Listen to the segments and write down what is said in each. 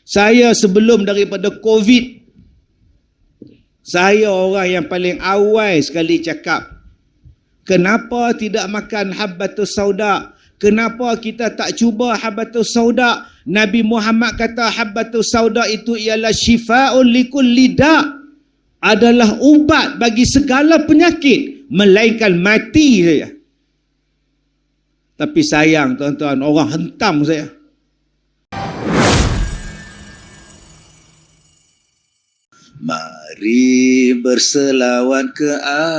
Saya sebelum daripada COVID, saya orang yang paling awal sekali cakap, kenapa tidak makan habbatus sauda? Kenapa kita tak cuba habbatus sauda? Nabi Muhammad kata habbatus sauda itu ialah syifa'un likulli da', adalah ubat bagi segala penyakit, melainkan mati saja. Tapi sayang tuan-tuan, orang hentam saya. Mari berselawat ke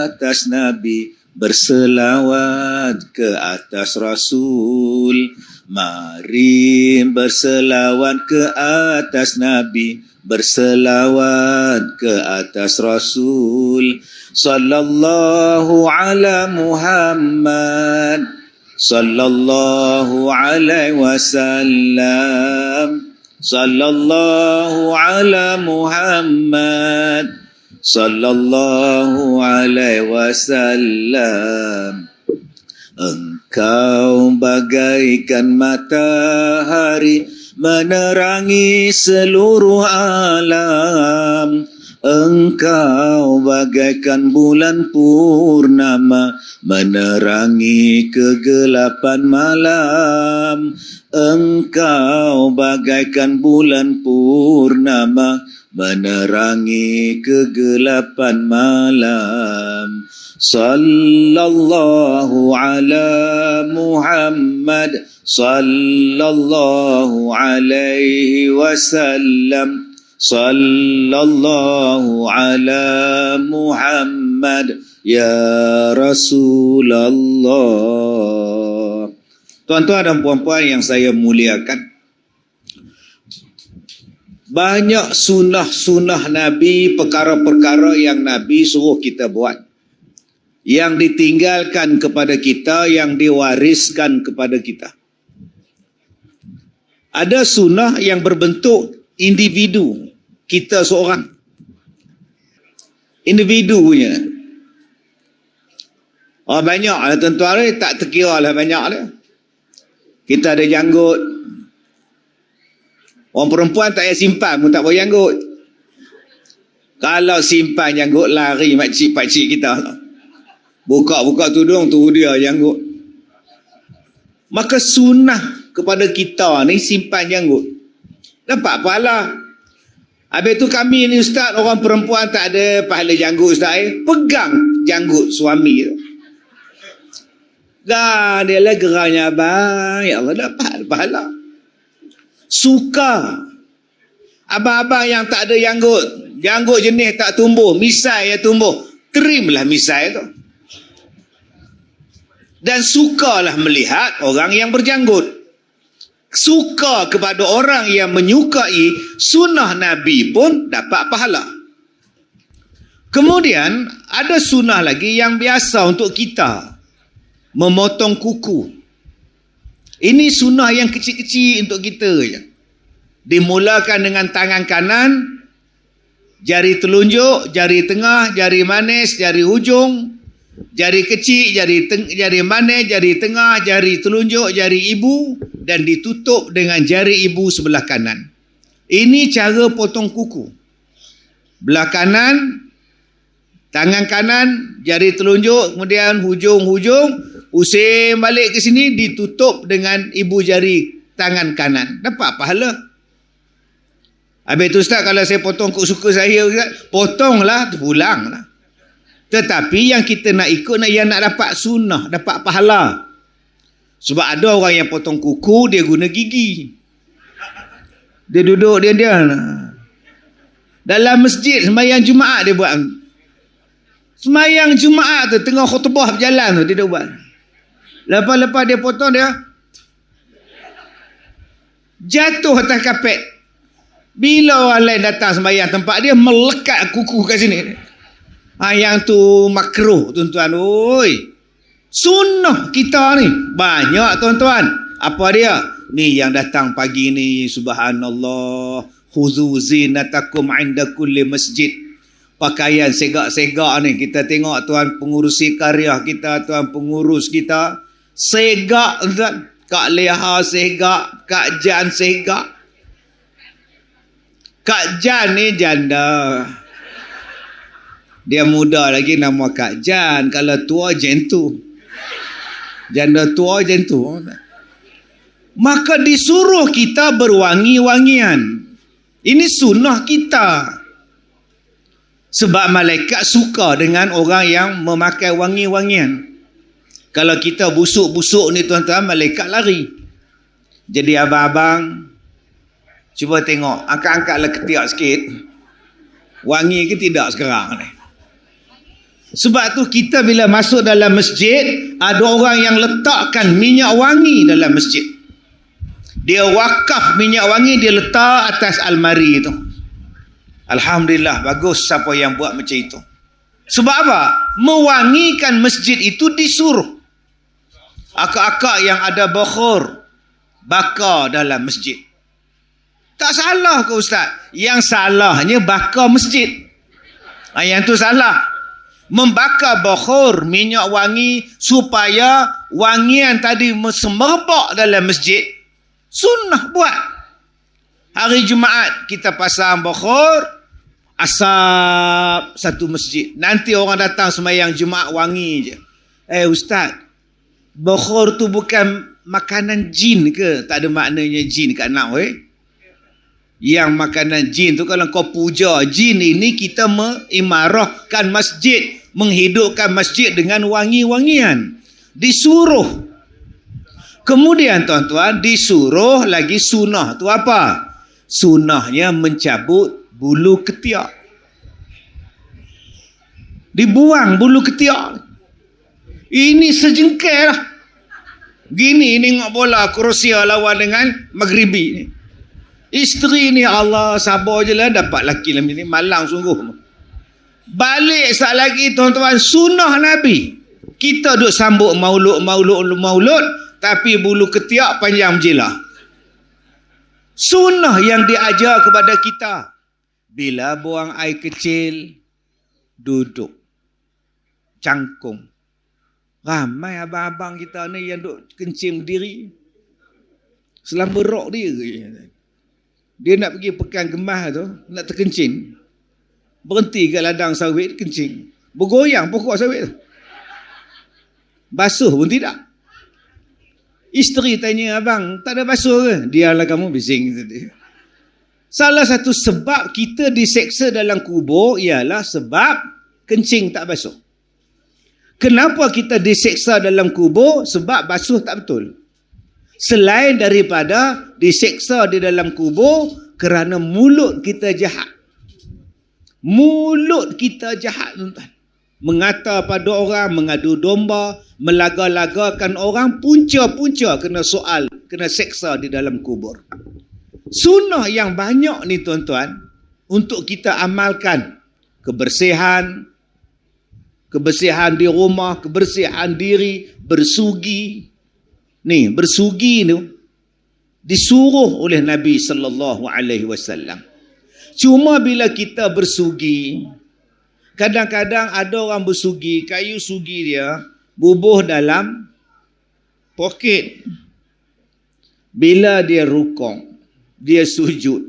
atas Nabi, berselawat ke atas Rasul. Mari berselawat ke atas Nabi, berselawat ke atas Rasul. Sallallahu ala Muhammad, sallallahu alaihi wasallam. Sallallahu ala Muhammad, sallallahu alaihi wasallam. Engkau bagaikan matahari menerangi seluruh alam. Engkau bagaikan bulan purnama menerangi kegelapan malam. Engkau bagaikan bulan purnama menerangi kegelapan malam. Sallallahu ala Muhammad, sallallahu alaihi wasallam. Sallallahu ala Muhammad ya Rasulullah. Tuan-tuan dan puan-puan yang saya muliakan, banyak sunnah-sunnah Nabi, perkara-perkara yang Nabi suruh kita buat, yang ditinggalkan kepada kita, yang diwariskan kepada kita. Ada sunnah yang berbentuk individu, kita seorang individu punya. Oh, banyak lah tuan-tuan, tak terkira lah banyak lah. Kita ada janggut. Orang perempuan tak payah simpan pun tak boleh janggut. Kalau simpan janggut, lari makcik-pakcik kita. Buka-buka tudung, tu dia janggut. Maka sunnah kepada kita ni simpan janggut. Dapat pahala. Habis tu kami ni ustaz, orang perempuan tak ada pahala janggut ustaz. Pegang janggut suami tu. Dia lah geranya abang. Ya Allah, dapat pahala. Suka. Abang-abang yang tak ada janggut, janggut jenis tak tumbuh, misai yang tumbuh, terimlah misai tu. Dan sukalah melihat orang yang berjanggut. Suka kepada orang yang menyukai sunnah Nabi pun dapat pahala. Kemudian ada sunnah lagi yang biasa untuk kita, memotong kuku. Ini sunnah yang kecil-kecil untuk kita je. Dimulakan dengan tangan kanan, jari telunjuk, jari tengah, jari manis, jari hujung, jari kecil, jari manis, jari tengah, jari telunjuk, jari ibu, dan ditutup dengan jari ibu sebelah kanan. Ini cara potong kuku. Belah kanan, tangan kanan, jari telunjuk, kemudian hujung-hujung, pusing balik ke sini, ditutup dengan ibu jari tangan kanan. Dapat pahala. Habis tu ustaz, kalau saya potong suka saya, ustaz, potonglah, pulanglah. Tetapi yang kita nak ikut, yang nak dapat sunnah, dapat pahala. Sebab ada orang yang potong kuku, dia guna gigi. Dia duduk, dia dalam masjid, sembahyang Jumaat dia buat. Sembahyang Jumaat tu, tengah khutbah berjalan tu, dia buat. Lepas-lepas dia potong, dia jatuh atas kapet. Bila orang lain datang sembahyang tempat dia, melekat kuku kat sini. Yang tu makruh tuan-tuan. Oi, sunnah kita ni banyak tuan-tuan. Apa dia? Ni yang datang pagi ni, subhanallah, khuzu zinatakum inda kulli masjid. Pakaian segak-segak ni, kita tengok tuan pengurusi karya kita, tuan pengurus kita, segak tuan. Kak Leha segak, Kak Jan segak. Kak Jan ni janda. Dia muda lagi nama Kak Jan. Kalau tua jentu. Janda tua jentu. Maka disuruh kita berwangi-wangian. Ini sunnah kita. Sebab malaikat suka dengan orang yang memakai wangi-wangian. Kalau kita busuk-busuk ni tuan-tuan, malaikat lari. Jadi abang-abang, cuba tengok, angkat-angkatlah ketiak sikit. Wangi ke tidak sekarang ni? Sebab tu kita bila masuk dalam masjid, ada orang yang letakkan minyak wangi dalam masjid. Dia wakaf minyak wangi, dia letak atas almari tu. Alhamdulillah, bagus siapa yang buat macam itu. Sebab apa? Mewangikan masjid itu disuruh. Akak-akak yang ada bukhur bakar dalam masjid. Tak salah ke Ustaz? Yang salahnya bakar masjid. Yang tu salah. Membakar bukhur, minyak wangi, supaya wangian tadi semerbak dalam masjid. Sunnah buat. Hari Jumaat kita pasang bukhur, asap satu masjid. Nanti orang datang sembahyang Jumaat wangi je. Ustaz, bukhur tu bukan makanan jin ke? Tak ada maknanya jin kat nak Yang makanan jin tu kalau kau puja jin ini, kita mengimarahkan masjid, menghidupkan masjid dengan wangi-wangian. Disuruh. Kemudian tuan-tuan, disuruh lagi sunnah tu apa? Sunnahnya mencabut bulu ketiak. Dibuang bulu ketiak. Ini sejengkal lah. Gini tengok bola Kroasia lawan dengan Maghribi ni. Isteri ni Allah sabar je lah, dapat laki lah ni, malang sungguh. Balik sat lagi tuan-tuan, sunnah Nabi. Kita duk sambut maulud, tapi bulu ketiak panjang menjilah. Sunnah yang diajar kepada kita. Bila buang air kecil, duduk. Cangkung. Ramai abang-abang kita ni yang duk kencing berdiri. Selama rok dia. Dia nak pergi pekan gemah tu, nak terkencing. Berhenti kat ladang sawit, kencing. Bergoyang pokok sawit tu. Basuh pun tidak. Isteri tanya, abang, tak ada basuh ke? Dialah kamu, bising. Salah satu sebab kita diseksa dalam kubur ialah sebab kencing tak basuh. Kenapa kita diseksa dalam kubur? Sebab basuh tak betul. Selain daripada diseksa di dalam kubur kerana mulut kita jahat. Mulut kita jahat, tuan-tuan. Mengata pada orang, mengadu domba, melaga-lagakan orang, punca-punca kena soal, kena seksa di dalam kubur. Sunnah yang banyak ni tuan-tuan, untuk kita amalkan. Kebersihan di rumah, kebersihan diri, bersugi. Ni, bersugi ni disuruh oleh Nabi SAW. Cuma bila kita bersugi, kadang-kadang ada orang bersugi, kayu sugi dia bubuh dalam poket. Bila dia rukuk, dia sujud,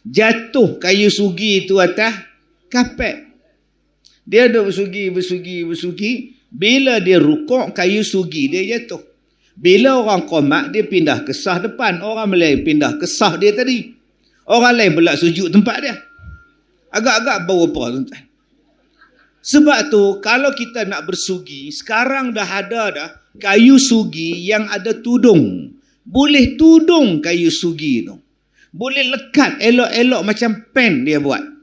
jatuh kayu sugi itu atas kapet. Dia duduk bersugi. Bila dia rukuk, kayu sugi dia jatuh. Bila orang qomat, dia pindah ke sah depan. Orang lain pindah ke sah dia tadi. Orang lain pula sujud tempat dia. Agak-agak bau apa, tuan-tuan? Sebab tu, kalau kita nak bersugi, sekarang dah ada dah kayu sugi yang ada tudung. Boleh tudung kayu sugi tu. Boleh lekat elok-elok macam pen dia buat.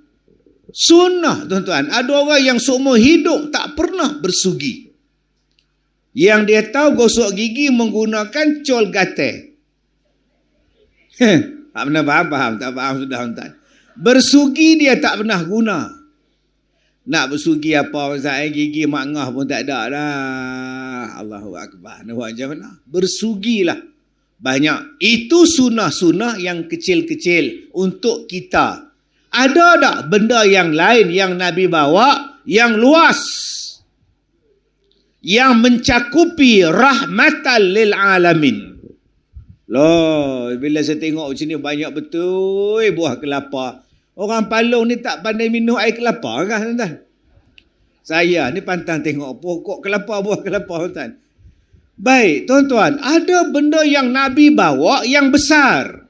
Sunnah, tuan-tuan. Ada orang yang seumur hidup tak pernah bersugi. Yang dia tahu gosok gigi menggunakan col gatai. Tak pernah faham, tak faham sudah, tuan-tuan. Bersugi dia tak pernah guna. Nak bersugi apa, gigi mak ngah pun tak ada dah. Allahu Akbar. Nak buat macam mana? Bersugilah banyak. Itu sunnah-sunnah yang kecil-kecil untuk kita. Ada tak benda yang lain yang Nabi bawa yang luas, yang mencakupi rahmatan lil alamin? Loh, bila saya tengok macam ni banyak betul buah kelapa Orang Palung ni tak pandai minum air kelapa kan tuan? Saya ni pantang tengok pokok kelapa, buah kelapa tuan. Baik, tuan-tuan, ada benda yang Nabi bawa yang besar.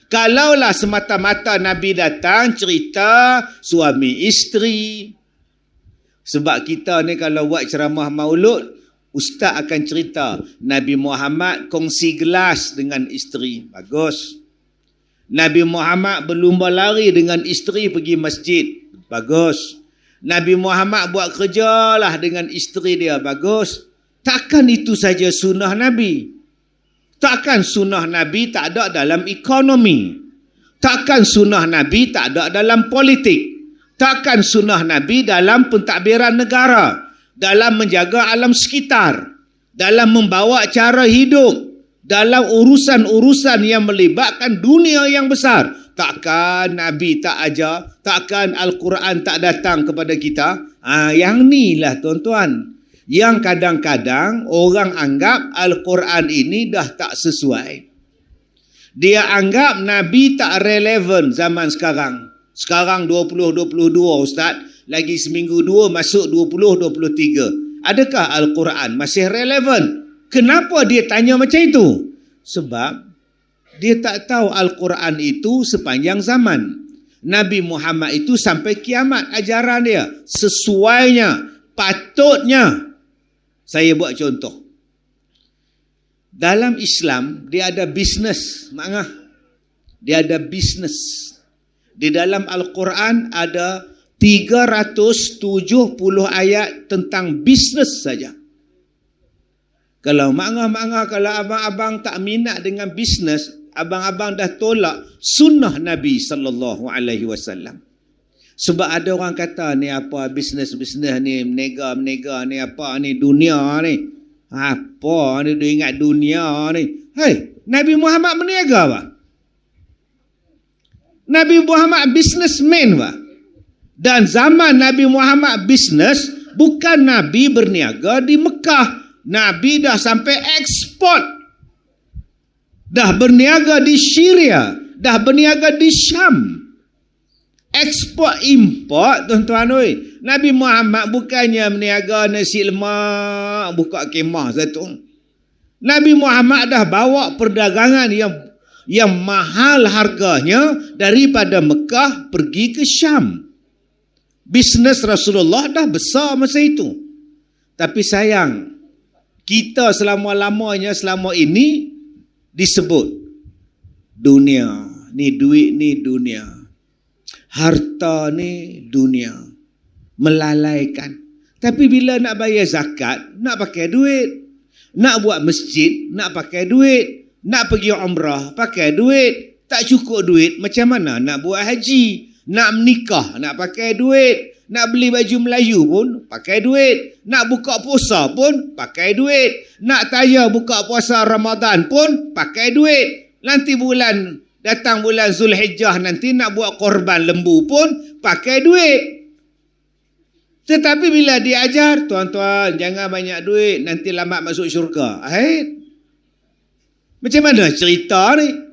Kalaulah semata-mata Nabi datang cerita suami isteri. Sebab kita ni kalau buat ceramah maulud, ustaz akan cerita Nabi Muhammad kongsi gelas dengan isteri. Bagus. Nabi Muhammad berlumba lari dengan isteri pergi masjid. Bagus. Nabi Muhammad buat kerjalah dengan isteri dia. Bagus. Takkan itu saja sunnah Nabi. Takkan sunnah Nabi tak ada dalam ekonomi. Takkan sunnah Nabi tak ada dalam politik. Takkan sunnah Nabi dalam pentadbiran negara. Dalam menjaga alam sekitar. Dalam membawa cara hidup. Dalam urusan-urusan yang melibatkan dunia yang besar. Takkan Nabi tak ajar. Takkan Al-Quran tak datang kepada kita. Yang ni lah tuan-tuan. Yang kadang-kadang orang anggap Al-Quran ini dah tak sesuai. Dia anggap Nabi tak relevan zaman sekarang. Sekarang 2022 Ustaz. Lagi seminggu dua masuk 2023. Adakah Al-Quran masih relevan? Kenapa dia tanya macam itu? Sebab dia tak tahu Al-Quran itu sepanjang zaman. Nabi Muhammad itu sampai kiamat ajaran dia. Sesuainya, patutnya. Saya buat contoh. Dalam Islam, dia ada bisnes. Maknanya, dia ada bisnes. Di dalam Al-Quran ada 370 ayat tentang bisnes saja. Kalau makna-makna, kalau abang-abang tak minat dengan bisnes, abang-abang dah tolak sunnah Nabi SAW. Sebab ada orang kata ni apa bisnes-bisnes ni, menega-menega ni apa ni, dunia ni. Apa ni, dia ingat dunia ni. Hei, Nabi Muhammad berniaga apa? Nabi Muhammad businessman apa? Dan zaman Nabi Muhammad bisnes, bukan Nabi berniaga di Mekah. Nabi dah sampai ekspor. Dah berniaga di Syria. Dah berniaga di Syam. Ekspor import tuan-tuan oi. Nabi Muhammad bukannya berniaga nasi lemak, buka kemah satu. Nabi Muhammad dah bawa perdagangan yang mahal harganya daripada Mekah pergi ke Syam. Bisnes Rasulullah dah besar masa itu. Tapi sayang, kita selama-lamanya selama ini disebut dunia. Ni duit ni dunia. Harta ni dunia. Melalaikan. Tapi bila nak bayar zakat, nak pakai duit. Nak buat masjid, nak pakai duit. Nak pergi umrah, pakai duit. Tak cukup duit, macam mana nak buat haji? Nak menikah, nak pakai duit. Nak beli baju Melayu pun, pakai duit. Nak buka puasa pun, pakai duit. Nak tayar buka puasa Ramadan pun, pakai duit. Nanti datang bulan Zulhijjah nanti nak buat korban lembu pun, pakai duit. Tetapi bila diajar, tuan-tuan, jangan banyak duit, nanti lambat masuk syurga. Macam mana cerita ni?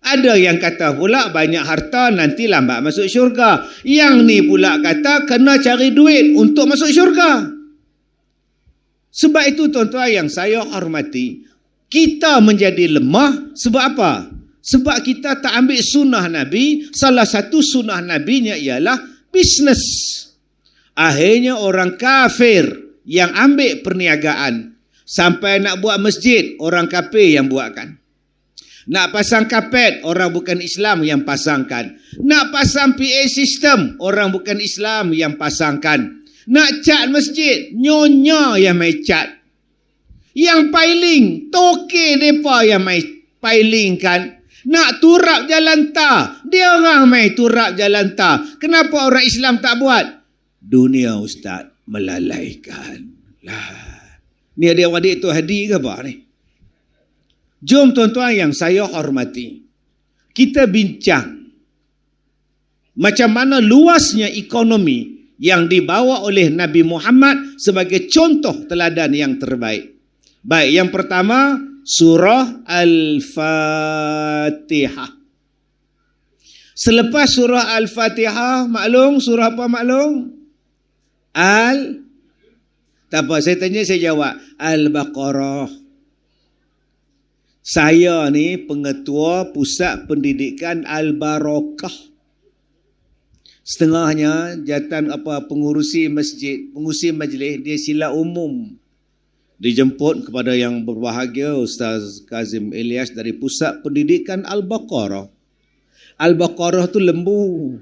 Ada yang kata pula banyak harta nanti lambat masuk syurga. Yang ni pula kata kena cari duit untuk masuk syurga. Sebab itu tuan-tuan yang saya hormati, kita menjadi lemah sebab apa? Sebab kita tak ambil sunnah Nabi. Salah satu sunnah Nabinya ialah bisnes. Akhirnya orang kafir yang ambil perniagaan. Sampai nak buat masjid, orang kafir yang buatkan. Nak pasang kapet, orang bukan Islam yang pasangkan. Nak pasang PA system, orang bukan Islam yang pasangkan. Nak cat masjid, nyonya yang mai cat. Yang piling, toke mereka yang mai pilingkan. Nak turap jalan tar, dia orang mai turap jalan tar. Kenapa orang Islam tak buat? Dunia ustaz melalaikan. Lah. Ni adik-adik tu hadir ke apa ni? Jom tuan-tuan yang saya hormati, kita bincang macam mana luasnya ekonomi yang dibawa oleh Nabi Muhammad sebagai contoh teladan yang terbaik. Baik, yang pertama surah Al-Fatihah. Selepas surah Al-Fatihah, maklum surah apa maklum? Tak apa, saya tanya saya jawab. Al-Baqarah. Saya ni pengetua Pusat Pendidikan Al-Barakah. Setengahnya jatan pengurusi masjid, pengurusi majlis, dia sila umum. Dijemput kepada yang berbahagia Ustaz Kazim Ilyas dari Pusat Pendidikan Al-Baqarah. Al-Baqarah tu lembu.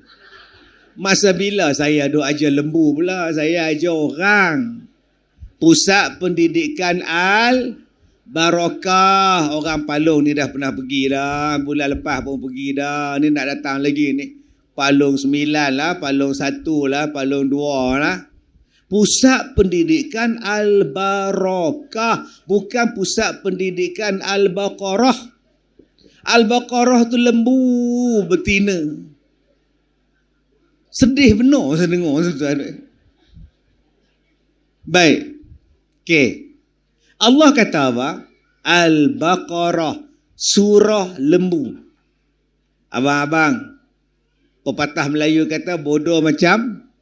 Masa bila saya duk ajar lembu pula, saya ajar orang. Pusat Pendidikan Al-Barakah. Orang Palung ni dah pernah pergi dah. Bulan lepas pun pergi dah. Ni nak datang lagi ni. Palung 9 lah, Palung 1 lah, Palung 2 lah. Pusat Pendidikan Al-Barakah. Bukan Pusat Pendidikan Al-Baqarah. Al-Baqarah tu lembu betina. Sedih benar saya dengar. Baik. Okey. Allah kata apa? Al-Baqarah. Surah lembu. Abang-abang, pepatah Melayu kata bodoh macam,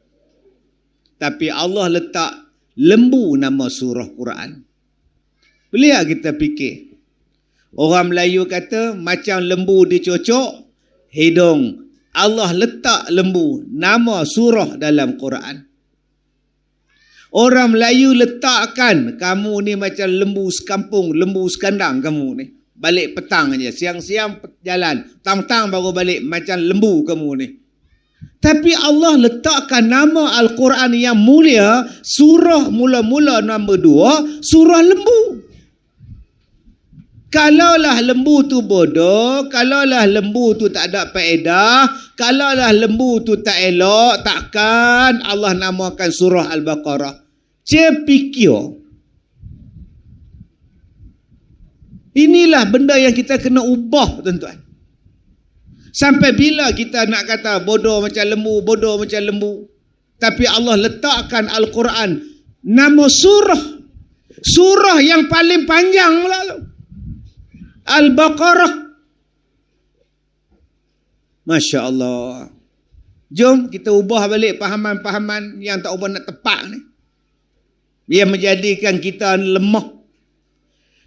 tapi Allah letak lembu nama surah Quran. Boleh tak kita fikir? Orang Melayu kata macam lembu dicocok hidung. Allah letak lembu nama surah dalam Quran. Orang Melayu letakkan kamu ni macam lembu sekampung, lembu sekandang kamu ni. Balik petang aja, siang-siang jalan, petang-petang baru balik macam lembu kamu ni. Tapi Allah letakkan nama Al-Quran yang mulia, surah mula-mula nombor 2, surah lembu. Kalaulah lembu tu bodoh, kalaulah lembu tu tak ada faedah, kalaulah lembu tu tak elok, takkan Allah namakan surah Al-Baqarah. Cepikio. Inilah benda yang kita kena ubah, tuan-tuan. Sampai bila kita nak kata bodoh macam lembu, bodoh macam lembu. Tapi Allah letakkan Al-Quran nama surah. Surah yang paling panjang pula tu. Al-Baqarah. Masya Allah. Jom kita ubah balik pahaman-pahaman yang tak ubah nak tepat ni. Yang menjadikan kita lemah.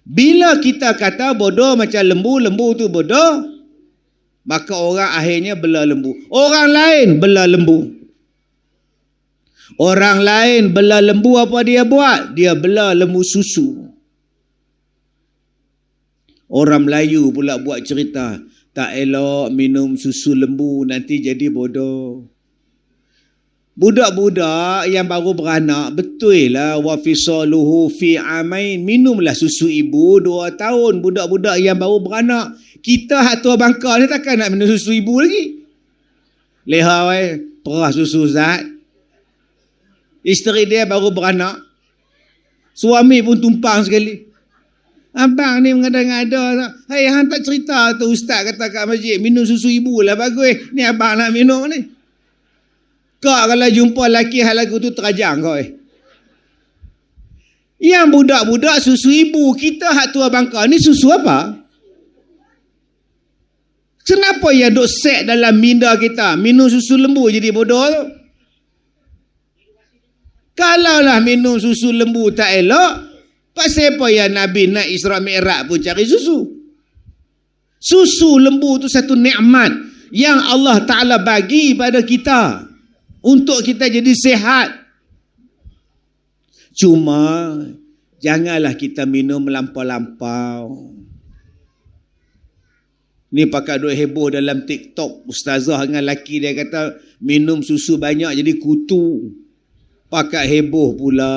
Bila kita kata bodoh macam lembu, lembu tu bodoh, maka orang akhirnya bela lembu. Orang lain bela lembu. Orang lain bela lembu, apa dia buat? Dia bela lembu susu. Orang Melayu pula buat cerita, tak elok minum susu lembu, nanti jadi bodoh. Budak-budak yang baru beranak, betul lah, wa fisaluhu fi amain, minumlah susu ibu 2 tahun. Budak-budak yang baru beranak, kita hak tua bangka ni takkan nak minum susu ibu lagi. Leha perah susu zat. Isteri dia baru beranak, suami pun tumpang sekali. Abang ni mengada-ngada, hey, hang tak cerita tu ustaz kata kat masjid minum susu ibu lah bagus. Ni abang nak minum ni. Kau kalau jumpa lelaki hal lagu tu terajang kau. Yang budak-budak susu ibu, kita hak tua bangka ni susu apa? Kenapa yang duk set dalam minda kita minum susu lembu jadi bodoh tu? Kalaulah minum susu lembu tak elok, pasal apa yang Nabi nak Isra Mi'raj pun cari susu? Susu lembu tu satu nikmat yang Allah Ta'ala bagi pada kita untuk kita jadi sihat. Cuma janganlah kita minum melampau-lampau. Ni pakai duk heboh dalam TikTok, ustazah dengan laki dia kata minum susu banyak jadi kutu. Pakai heboh pula.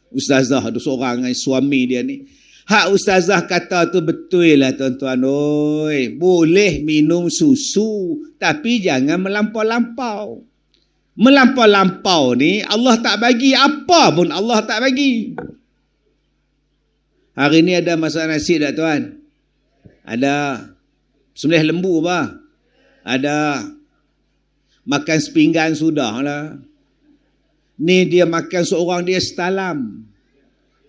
Ustazah ada seorang dengan suami dia ni. Hak ustazah kata tu betul lah tuan-tuan. Oi, boleh minum susu tapi jangan melampau-lampau. Melampau-lampau ni Allah tak bagi, apa pun Allah tak bagi. Hari ni ada masak nasi tak tuan? Ada. Sembelih lembu apa? Ada. Makan sepinggan sudah lah. Ni dia makan seorang dia setalam.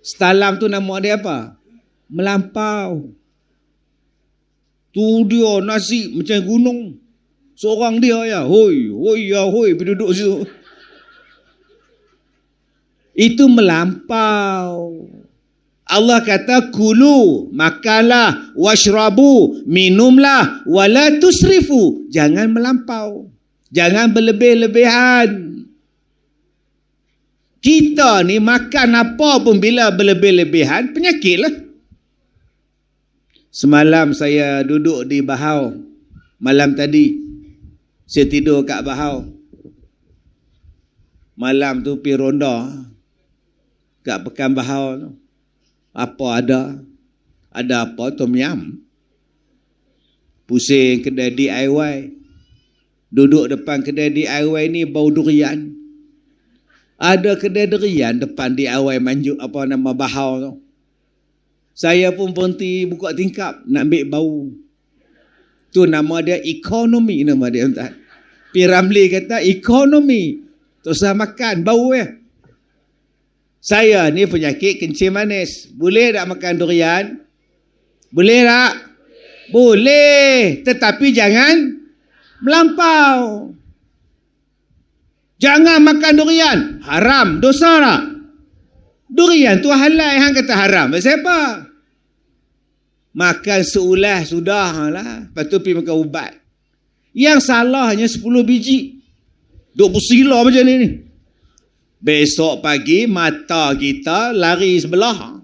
Setalam tu nama dia apa? Melampau. Tu dia nasi macam gunung. Seorang dia ya, hoi, pergi duduk situ. Itu melampau. Allah kata kulu, makanlah, washrabu, minumlah, wala tusrifu. Jangan melampau. Jangan berlebih-lebihan. Kita ni makan apa pun bila berlebih-lebihan, penyakit lah. Semalam saya duduk di Bahau. Malam tadi, saya tidur kat Bahau. Malam tu pergi ronda kat Pekan Bahau tu. Apa ada? Ada apa? Tom yam. Pusing kedai DIY. Duduk depan kedai DIY ni bau durian. Ada kedai durian depan DIY Manjuk apa nama Bahau tu. Saya pun berhenti buka tingkap nak ambil bau. Tu nama dia ekonomi nama dia. Pi Ramli kata ekonomi. Tak usah makan bau ya. Saya ni penyakit kencing manis. Boleh tak makan durian? Boleh tak? Boleh. Tetapi jangan melampau. Jangan makan durian. Haram. Dosa tak? Durian tu halal. Hang kata haram. Siapa? Makan seulah sudah lah. Lepas tu pergi makan ubat. Yang salahnya 10 biji. Duk bersila macam ni. Besok pagi mata kita lari sebelah.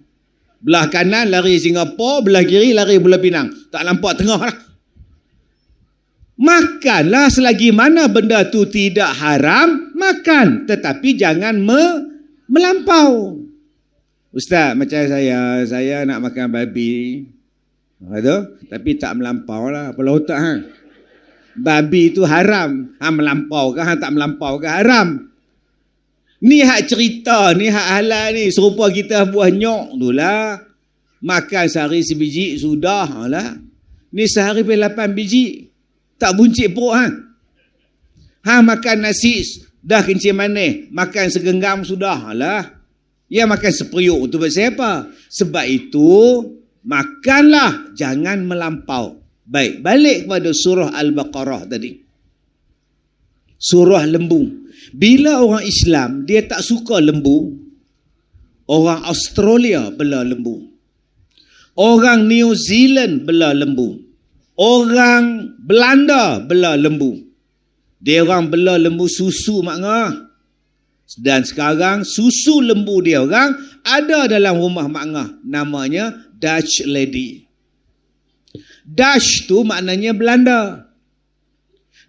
Belah kanan lari Singapura, belah kiri lari Pulau Pinang. Tak nampak tengah lah. Makanlah selagi mana benda tu tidak haram, makan. Tetapi jangan melampau. Ustaz, macam saya nak makan babi. Tapi tak melampau lah. Kepala otak hang. Babi tu haram. Hang melampau ke? Hang tak melampau ke? Haram. Ni hak cerita, ni hak halal ni. Serupa kita buah nyok tu lah. Makan sehari sebiji, sudah lah. Ni sehari 8 biji. Tak buncit perut hang. Hang makan nasi, dah kencing manis. Makan segenggam, sudah lah. Ya makan seperiuk tu buat siapa? Sebab itu, makanlah, jangan melampau. Baik, balik kepada surah Al-Baqarah tadi. Surah lembu. Bila orang Islam, dia tak suka lembu. Orang Australia bela lembu. Orang New Zealand bela lembu. Orang Belanda bela lembu. Dia orang bela lembu susu makna. Dan sekarang susu lembu dia orang ada dalam rumah makna. Namanya Dutch Lady. Dutch tu maknanya Belanda.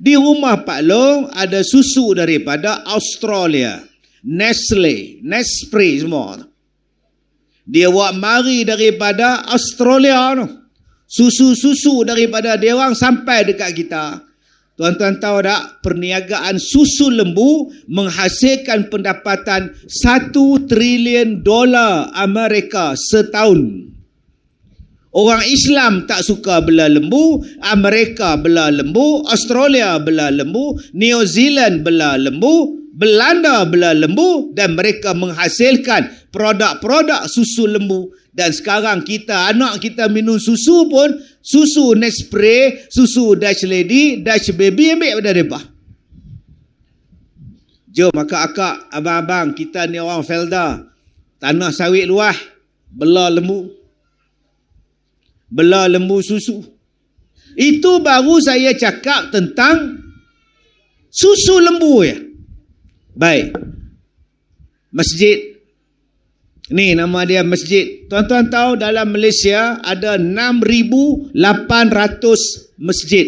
Di rumah Pak Long ada susu daripada Australia. Nestle semua. Dia buat mari daripada Australia tu. Susu-susu daripada dia orang sampai dekat kita. Tuan-tuan tahu tak, perniagaan susu lembu menghasilkan pendapatan $1 trilion Amerika setahun. Orang Islam tak suka bela lembu, Amerika bela lembu, Australia bela lembu, New Zealand bela lembu, Belanda bela lembu dan mereka menghasilkan produk-produk susu lembu. Dan sekarang kita, anak kita minum susu pun, susu Nespresso, susu Dutch Lady, Dutch Baby ambil pada mereka. Jom akak-akak, abang-abang, kita ni orang Felda, tanah sawit luas, bela lembu. Bela lembu susu. Itu baru saya cakap tentang susu lembu ya. Baik. Masjid. Ni nama dia masjid. Tuan-tuan tahu dalam Malaysia ada 6,800 masjid.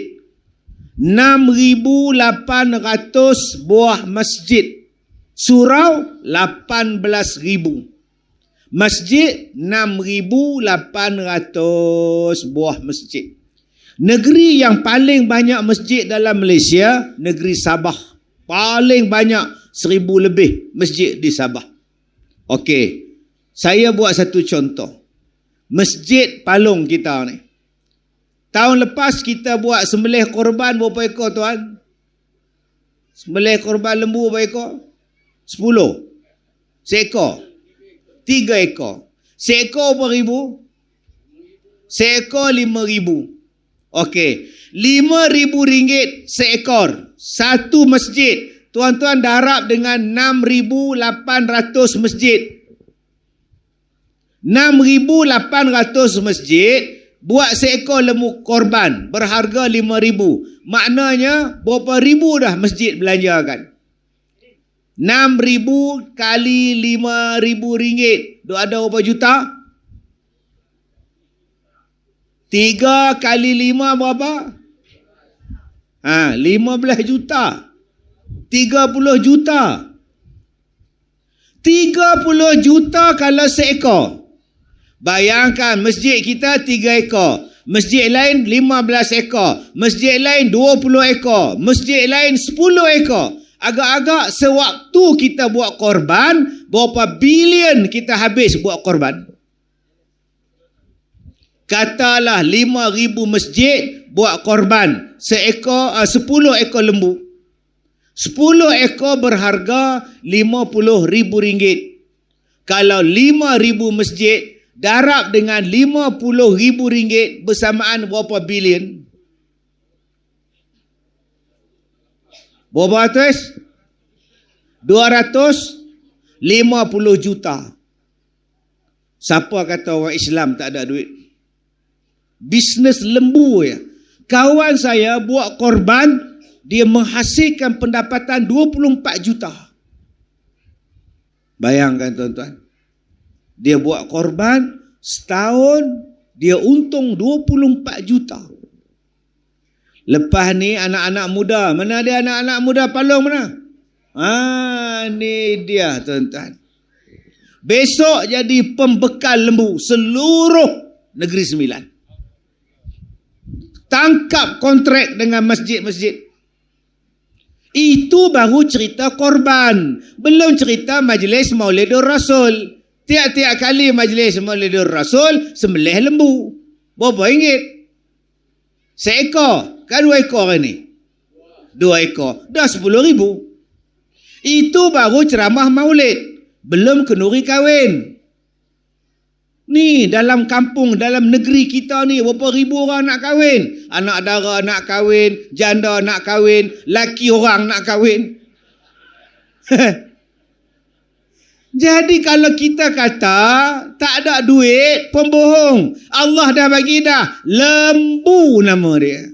6,800 buah masjid. Surau 18,000. Masjid 6,800 buah masjid. Negeri yang paling banyak masjid dalam Malaysia, negeri Sabah. Paling banyak 1,000 lebih masjid di Sabah. Okey. Saya buat satu contoh. Masjid Palong kita ni. Tahun lepas kita buat sembelih korban berapa ekor tuan? Sembelih korban lembu berapa ekor? 10. Seekor. 3 ekor. Seekor berapa ribu? Seekor 5,000. Okey. RM5,000 seekor. Satu masjid. Tuan-tuan darab dengan 6,800 masjid. 6,800 masjid, buat seekor lembu korban berharga RM5,000. Maknanya berapa ribu dah masjid belanjakan? 6,000 kali RM5,000. Duk ada berapa juta? 3 kali 5 berapa? 15 juta. 30 juta. 30 juta kalau seekor. Bayangkan masjid kita 3 ekor. Masjid lain 15 ekor. Masjid lain 20 ekor. Masjid lain 10 ekor. Agak-agak sewaktu kita buat korban, berapa bilion kita habis buat korban? Katalah 5,000 masjid buat korban. 10 ekor lembu. 10 ekor berharga RM50,000. Kalau 5,000 masjid darab dengan RM50,000 bersamaan berapa bilion? Berapa ratus? 250 juta. Siapa kata orang Islam tak ada duit? Bisnes lembu ya. Kawan saya buat korban, dia menghasilkan pendapatan 24 juta. Bayangkan tuan-tuan. Dia buat korban, setahun dia untung 24 juta. Lepas ni anak-anak muda. Mana ada anak-anak muda Palong mana? Ni dia tuan-tuan. Besok jadi pembekal lembu seluruh Negeri Sembilan. Tangkap kontrak dengan masjid-masjid. Itu baru cerita korban. Belum cerita majlis Maulidur Rasul. Tiap-tiap kali majlis Maulidur Rasul, sembelih lembu. Berapa ringgit? Seekor. Kan 2 ekor ni? 2 ekor. Dah 10,000. Itu baru ceramah maulid. Belum kenduri kahwin. Ni dalam kampung, dalam negeri kita ni berapa ribu orang nak kahwin. Anak dara nak kahwin, janda nak kahwin, laki orang nak kahwin. Jadi kalau kita kata tak ada duit, pembohong. Allah dah bagi dah. Lembu nama dia.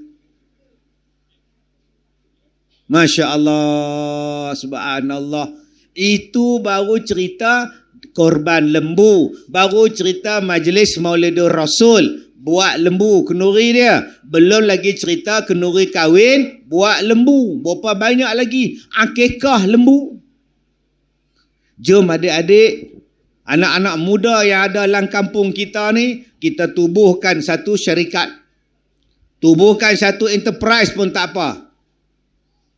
Masya Allah, subhanallah. Itu baru cerita korban lembu. Baru cerita majlis Maulidur Rasul. Buat lembu, kenduri dia. Belum lagi cerita kenduri kahwin, buat lembu. Berapa banyak lagi akikah lembu. Jom adik-adik, anak-anak muda yang ada dalam kampung kita ni, kita tubuhkan satu syarikat. Tubuhkan satu enterprise pun tak apa.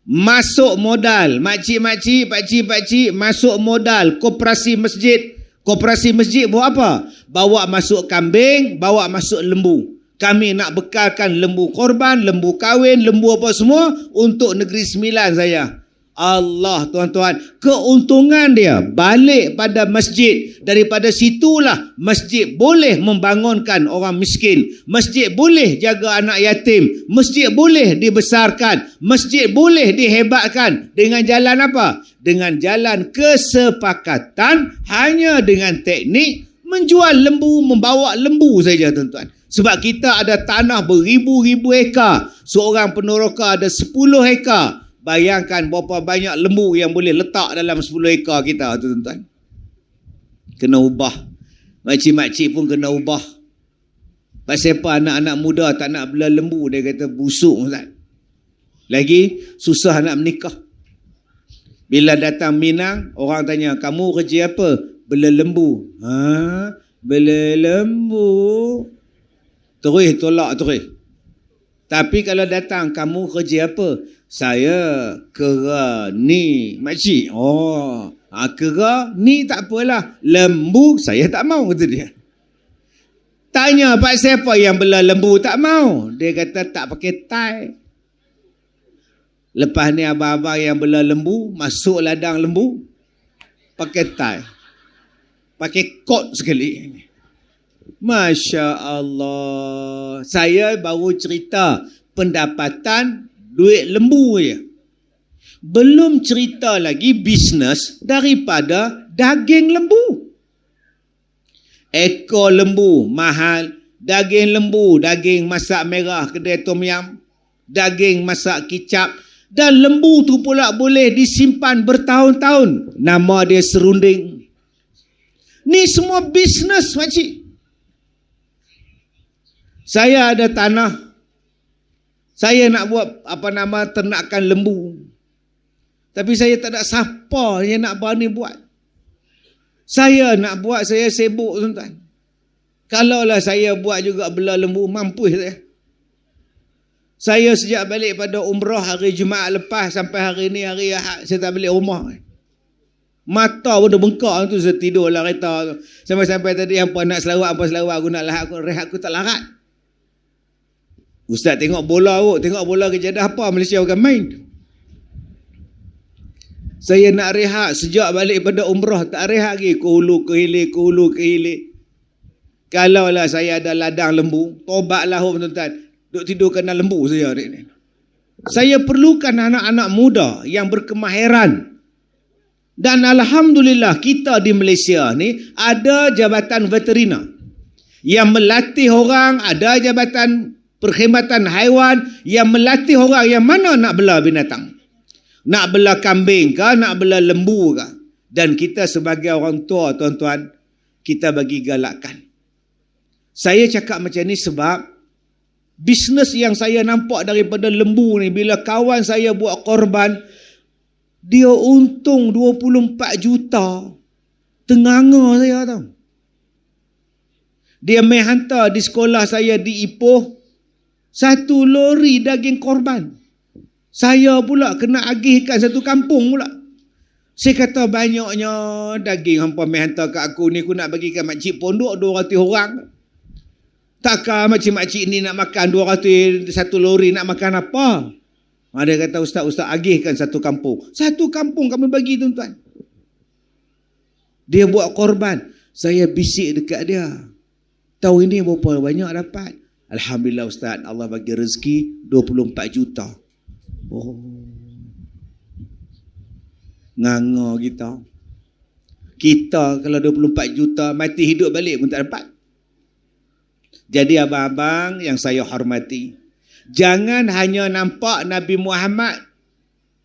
Masuk modal. Makcik-makcik, pakcik-pakcik, masuk modal. Koperasi masjid. Koperasi masjid buat apa? Bawa masuk kambing, bawa masuk lembu. Kami nak bekalkan lembu korban, lembu kahwin, lembu apa semua untuk Negeri Sembilan saya. Allah tuan-tuan, keuntungan dia balik pada masjid. Daripada situlah masjid boleh membangunkan orang miskin. Masjid boleh jaga anak yatim. Masjid boleh dibesarkan. Masjid boleh dihebatkan. Dengan jalan apa? Dengan jalan kesepakatan, hanya dengan teknik menjual lembu, membawa lembu saja tuan-tuan. Sebab kita ada tanah beribu-ribu ekar. Seorang peneroka ada 10 ekar. Bayangkan berapa banyak lembu yang boleh letak dalam 10 ekar kita, tuan-tuan. Kena ubah. Makcik-makcik pun kena ubah. Pasal apa anak-anak muda tak nak bela lembu? Dia kata busuk, Ustaz. Lagi susah nak menikah. Bila datang Minang, orang tanya, kamu kerja apa? Bela lembu. Bela lembu. Terus tolak terus. Tapi kalau datang, kamu kerja apa? Saya kera ni, makcik. Kera ni tak apalah. Lembu saya tak mau, kata dia. Tanya pak siapa yang bela lembu tak mau. Dia kata tak pakai tie. Lepas ni abang-abang yang bela lembu masuk ladang lembu pakai tie. Pakai kot sekali. Masya Allah. Saya baru cerita pendapatan duit lembu je. Belum cerita lagi bisnes daripada daging lembu. Ekor lembu mahal, daging lembu, daging masak merah kedai tom yam, daging masak kicap, dan lembu tu pula boleh disimpan bertahun-tahun. Nama dia serunding. Ni semua bisnes, makcik. Saya ada tanah. Saya nak buat ternakan lembu. Tapi saya tak ada siapa yang nak berani buat. Saya nak buat, saya sibuk tuan-tuan. Kalaulah saya buat juga belah lembu, mampus saya. Saya sejak balik pada umrah hari Jumaat lepas sampai hari ni hari Ahad, saya tak balik rumah. Mata pun dah bengkak tu, saya tidur lah kereta tu. Sampai-sampai tadi hampa nak selawat, aku nak lahat, aku rehat, aku tak larat. Ustaz tengok bola kot, tengok bola kejadah apa, Malaysia bukan main. Saya nak rehat sejak balik pada umrah, tak rehat lagi, ke hulu ke hilir. Kalaulah saya ada ladang lembu, tobatlah tuan-tuan, duk tidur kena lembu saja hari ni. Saya perlukan anak-anak muda yang berkemahiran. Dan alhamdulillah kita di Malaysia ni ada jabatan veterina yang melatih orang, ada jabatan perkhidmatan haiwan yang melatih orang yang mana nak bela binatang. Nak bela kambing ke, nak bela lembu ke. Dan kita sebagai orang tua, tuan-tuan, kita bagi galakkan. Saya cakap macam ni sebab bisnes yang saya nampak daripada lembu ni, bila kawan saya buat korban, dia untung 24 juta. Tenganga saya tahu. Dia main hantar di sekolah saya di Ipoh 1 lori daging korban. Saya pula kena agihkan 1 kampung pula. Saya kata banyaknya daging hampa main hantar kat aku ni, aku nak bagikan makcik pondok 200 orang. Takkan makcik-makcik ni nak makan 200 1 lori, nak makan apa? Dia kata ustaz agihkan 1 kampung. 1 kampung kami bagi tuan-tuan. Dia buat korban. Saya bisik dekat dia. Tahu ini berapa banyak dapat? Alhamdulillah ustaz, Allah bagi rezeki 24 juta. Oh. Nganga kita. Kita kalau 24 juta mati hidup balik pun tak dapat. Jadi abang-abang yang saya hormati, jangan hanya nampak Nabi Muhammad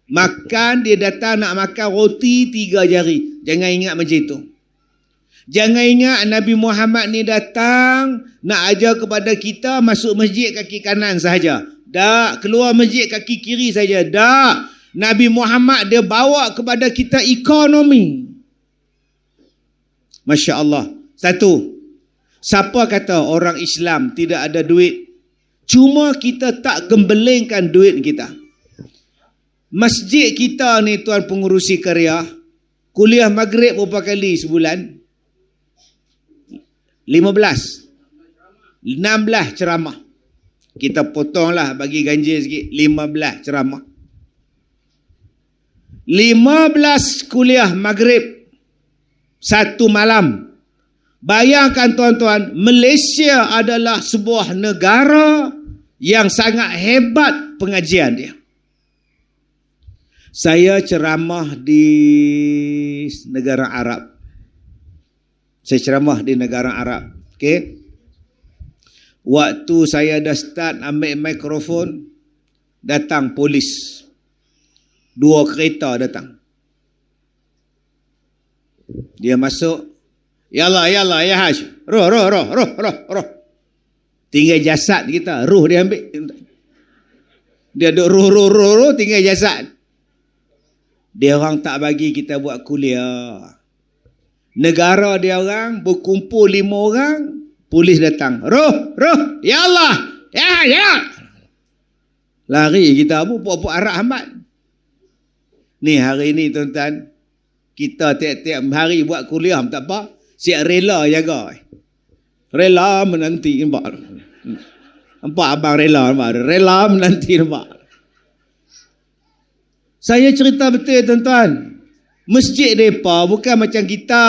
makan, dia datang nak makan roti 3 jari. Jangan ingat macam itu. Jangan ingat Nabi Muhammad ni datang nak ajar kepada kita masuk masjid kaki kanan sahaja. Tak, keluar masjid kaki kiri saja. Tak. Nabi Muhammad dia bawa kepada kita ekonomi. Masya Allah. 1. Siapa kata orang Islam tidak ada duit? Cuma kita tak gembelengkan duit kita. Masjid kita ni tuan pengurusi karya, kuliah maghrib berapa kali sebulan? 15. 16 ceramah. Kita potonglah bagi ganjil sikit. 15 ceramah. 15 kuliah maghrib 1 malam. Bayangkan tuan-tuan, Malaysia adalah sebuah negara yang sangat hebat pengajian dia. Saya ceramah di negara Arab. Saya ceramah di negara Arab. Okey. Waktu saya dah start ambil mikrofon, datang polis. 2 kereta datang. Dia masuk. Yalah, ya Haj. Roh. Tinggal jasad kita. Roh dia ambil. Dia duk roh, tinggal jasad. Dia orang tak bagi kita buat kuliah. Negara dia orang berkumpul 5 orang, polis datang. Roh, ya Allah, ya. Lari kita puak-puak arak hambat. Ni hari ni tuan-tuan, kita tiap-tiap hari buat kuliah tak apa, siap rela jaga. Rela menanti nampak. Nampak abang rela nampak. Rela menanti nampak. Saya cerita betul tuan-tuan. Masjid mereka bukan macam kita.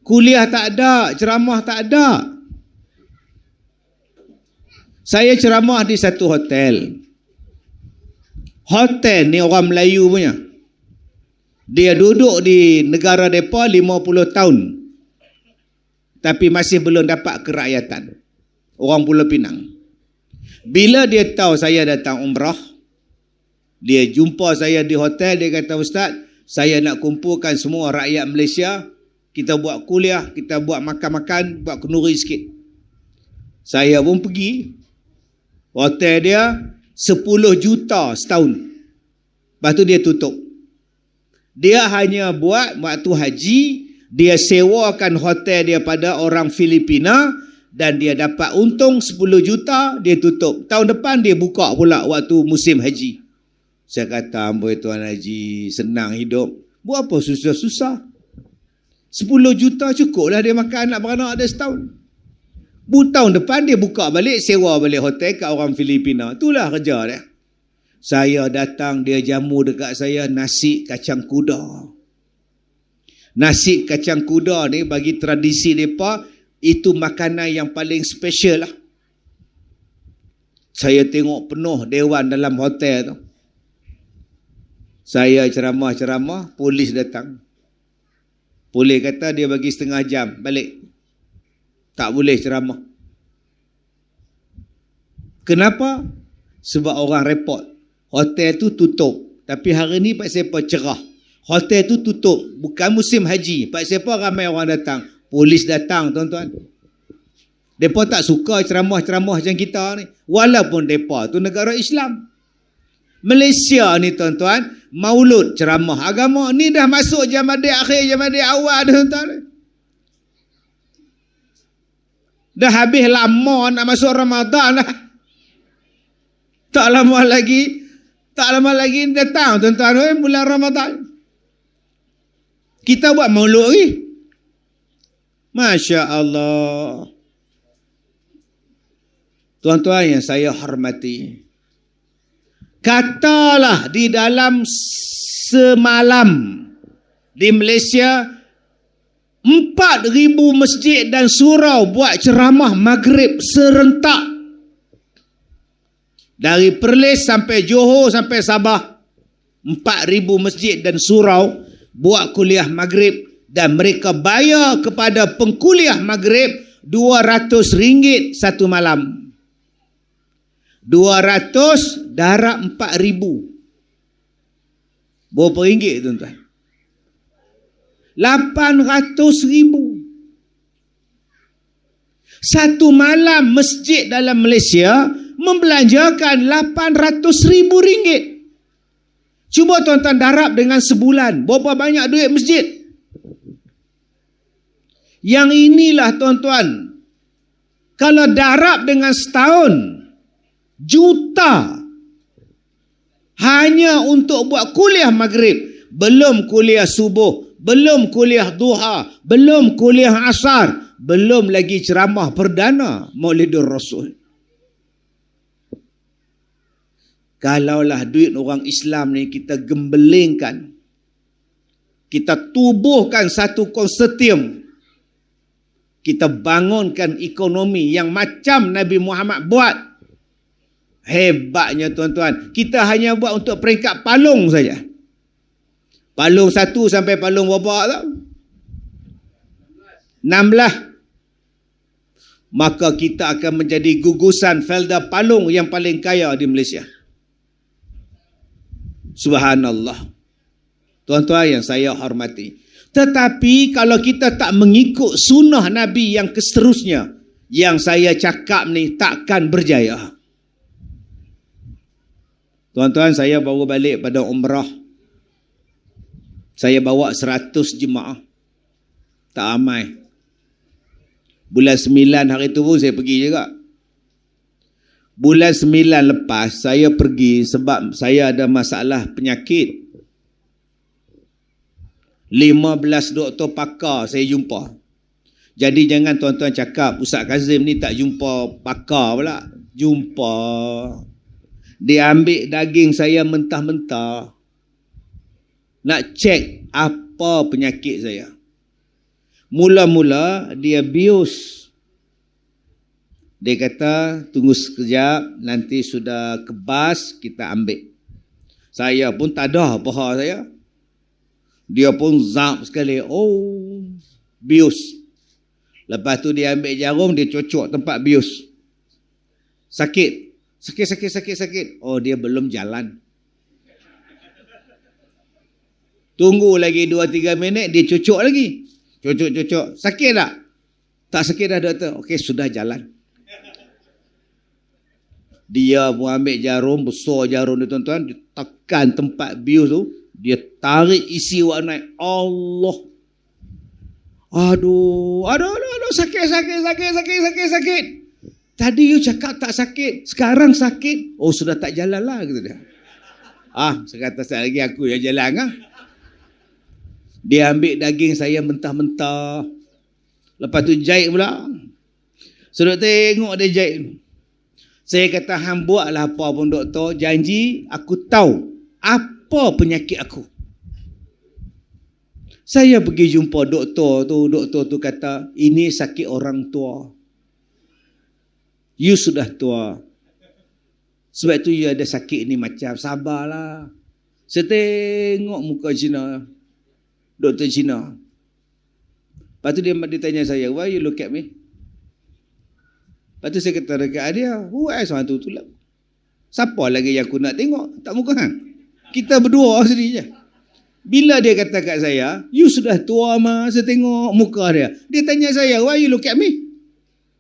Kuliah tak ada, ceramah tak ada. Saya ceramah di satu hotel. Hotel ni orang Melayu punya. Dia duduk di negara mereka 50 tahun. Tapi masih belum dapat kerakyatan. Orang Pulau Pinang. Bila dia tahu saya datang umrah, dia jumpa saya di hotel, dia kata, "Ustaz, saya nak kumpulkan semua rakyat Malaysia, kita buat kuliah, kita buat makan-makan, buat kenduri sikit." Saya pun pergi. Hotel dia 10 juta setahun. Lepas tu dia tutup. Dia hanya buat waktu haji, dia sewakan hotel dia pada orang Filipina dan dia dapat untung 10 juta, dia tutup. Tahun depan dia buka pula waktu musim haji. Saya kata, "Amboi Tuan Haji, senang hidup. Buat apa susah-susah? 10 juta cukup lah dia makan anak beranak ada setahun." Tahun depan dia buka balik, sewa balik hotel kat orang Filipina. Itulah kerja dia. Saya datang, dia jamu dekat saya nasi kacang kuda. Nasi kacang kuda ni bagi tradisi mereka, itu makanan yang paling special lah. Saya tengok penuh dewan dalam hotel tu. Saya ceramah-ceramah, polis datang. Polis kata dia bagi setengah jam balik. Tak boleh ceramah. Kenapa? Sebab orang report. Hotel tu tutup. Tapi hari ni Pak Sepa cerah. Hotel tu tutup. Bukan musim haji. Pak Sepa ramai orang datang. Polis datang, tuan-tuan. Mereka tak suka ceramah-ceramah macam kita ni. Walaupun mereka tu negara Islam. Malaysia ni, tuan-tuan, maulud ceramah agama. Ni dah masuk Jamadah akhir, Jamadah awal, tuan-tuan. Dah habis lama nak masuk Ramadan dah. Tak lama lagi datang, tuan-tuan, bulan Ramadan. Kita buat maulud lagi. Masya Allah. Tuan-tuan yang saya hormati, katalah di dalam semalam di Malaysia 4,000 masjid dan surau buat ceramah maghrib serentak. Dari Perlis sampai Johor sampai Sabah, 4,000 masjid dan surau buat kuliah maghrib. Dan mereka bayar kepada pengkuliah maghrib RM200 satu malam. 200 darab 4,000. Berapa ringgit, tuan-tuan? 800,000. Satu malam masjid dalam Malaysia membelanjakan RM800,000. Cuba tuan-tuan darab dengan sebulan. Berapa banyak duit masjid? Yang inilah, tuan-tuan, kalau darab dengan setahun, juta. Hanya untuk buat kuliah maghrib. Belum kuliah subuh. Belum kuliah duha, belum kuliah asar, belum lagi ceramah perdana Maulidur Rasul. Kalaulah duit orang Islam ni kita gembelingkan, kita tubuhkan satu konsortium, kita bangunkan ekonomi yang macam Nabi Muhammad buat, hebatnya, tuan-tuan. Kita hanya buat untuk peringkat palung saja. Palung 1 sampai palung berapa tak? 16. Maka kita akan menjadi gugusan Felda Palung yang paling kaya di Malaysia. Subhanallah. Tuan-tuan yang saya hormati. Tetapi kalau kita tak mengikut sunnah Nabi yang seterusnya, yang saya cakap ni takkan berjaya. Tuan-tuan, saya baru balik pada umrah. Saya bawa 100 jemaah. Tak ramai. Bulan 9 hari tu pun saya pergi juga. Bulan 9 lepas saya pergi sebab saya ada masalah penyakit. 15 doktor pakar saya jumpa. Jadi jangan tuan-tuan cakap Ustaz Kazim ni tak jumpa pakar pula. Jumpa. Dia ambil daging saya mentah-mentah. Nak cek apa penyakit saya. Mula-mula dia bius. Dia kata, tunggu sekejap, nanti sudah kebas, kita ambil. Saya pun tak ada paha saya. Dia pun zap sekali. Oh, bius. Lepas tu dia ambil jarum, dia cocok tempat bius. Sakit. Sakit. Oh, dia belum jalan. Tunggu lagi 2-3 minit, dia cocok lagi. Cocok. Sakit tak? Tak sakit dah doktor. Okey, sudah jalan. Dia pun ambil jarum, besar jarum dia tuan-tuan, dia tekan tempat bius tu, dia tarik isi awak naik. Allah. Aduh, sakit. Tadi you cakap tak sakit, sekarang sakit. Oh, sudah tak jalan lah, kata dia. Sekata sekali lagi aku yang jalan ah. Dia ambil daging saya mentah-mentah. Lepas tu jahit pula. Sudah tengok dia jahit. Saya kata, hang buatlah apa pun doktor, janji aku tahu apa penyakit aku. Saya pergi jumpa doktor tu kata, ini sakit orang tua. You sudah tua. Sebab tu you ada sakit ni macam, sabarlah. Saya tengok muka Cina, doktor Cina. Lepas tu dia tanya saya, why you look at me? Lepas tu saya kata dekat dia, who else want to tulak? Siapa lagi yang aku nak tengok? Tak muka hang. Kita berdua sendiri je. Bila dia kata kat saya, you sudah tua mah, saya tengok muka dia. Dia tanya saya, why you look at me?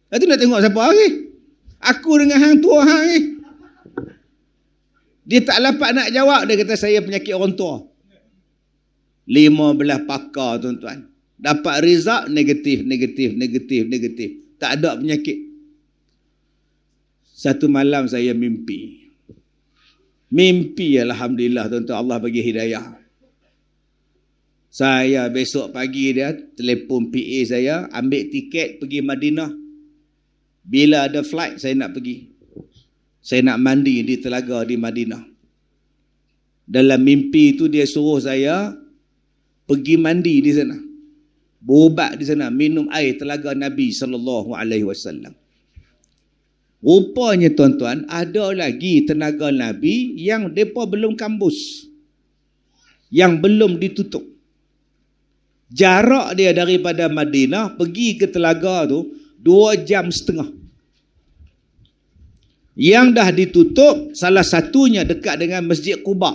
Lepas tu nak tengok siapa lagi? Aku dengan hang tua hang ni. Dia tak dapat nak jawab, dia kata saya penyakit orang tua. 15 pakar tuan-tuan. Dapat result negatif. Tak ada penyakit. Satu malam saya mimpi. Alhamdulillah tuan-tuan, Allah bagi hidayah. Saya besok pagi dia telefon PA saya, ambil tiket pergi Madinah. Bila ada flight saya nak pergi. Saya nak mandi di telaga di Madinah. Dalam mimpi itu dia suruh saya pergi mandi di sana. Berubat di sana, minum air telaga Nabi SAW. Rupanya tuan-tuan, ada lagi tenaga Nabi yang mereka belum kambus. Yang belum ditutup. Jarak dia daripada Madinah pergi ke telaga tu 2.5 jam. Yang dah ditutup, salah satunya dekat dengan Masjid Quba.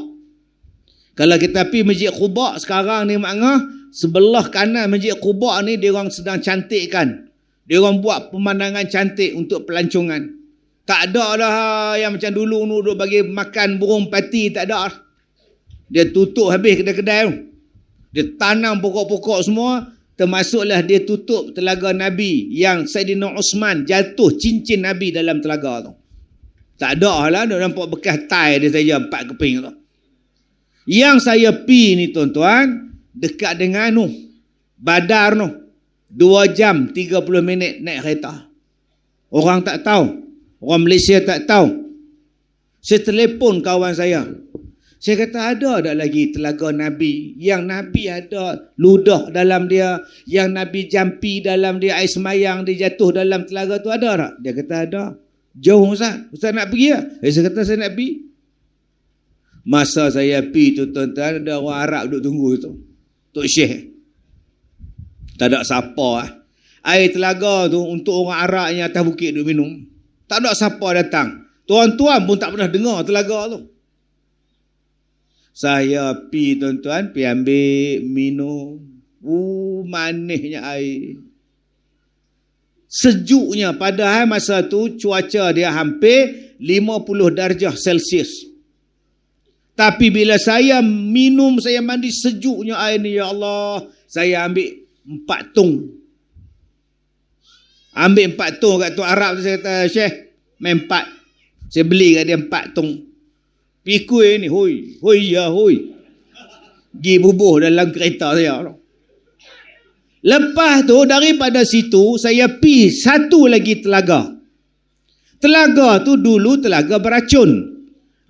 Kalau kita pergi Masjid Quba sekarang ni makna, sebelah kanan Masjid Quba ni dia orang sedang cantikkan. Dia orang buat pemandangan cantik untuk pelancongan. Tak ada lah yang macam dulu duduk bagi makan burung pati, tak ada. Dia tutup habis kedai-kedai tu. Dia tanam pokok-pokok semua, termasuklah dia tutup telaga Nabi yang Saidina Osman jatuh cincin Nabi dalam telaga tu. Tak ada lah, dia nampak bekas tai dia saja 4 keping tu. Yang saya pi ni tuan-tuan, dekat dengan Badar 2 jam 30 minit naik kereta. Orang tak tahu. Orang Malaysia tak tahu. Saya telefon kawan saya. Saya kata, ada tak lagi telaga Nabi? Yang Nabi ada ludah dalam dia. Yang Nabi jampi dalam dia, air semayang dia jatuh dalam telaga tu, ada tak? Dia kata ada. Jauh Ustaz. Ustaz nak pergi tak? Saya kata saya nak pergi. Masa saya pergi tu tuan-tuan, ada orang Arab duduk tunggu tu. Tok Syekh. Tak ada siapa. Air telaga tu untuk orang Arab yang atas bukit duduk minum. Tak ada siapa datang. Tuan-tuan pun tak pernah dengar telaga tu. Saya pi tuan-tuan, pi ambil minum. Manisnya air. Sejuknya, padahal masa tu cuaca dia hampir 50 darjah Celsius. Tapi bila saya minum, saya mandi, sejuknya air ni, ya Allah. Saya ambil 4 tong. Ambil 4 tong kat tu Arab tu, saya kata, Syekh, main 4. Saya beli kat dia 4 tong. Pikul ni, hoi. Pergi bubuh dalam kereta saya. Lepas tu, daripada situ, saya pi satu lagi telaga. Telaga tu dulu telaga beracun.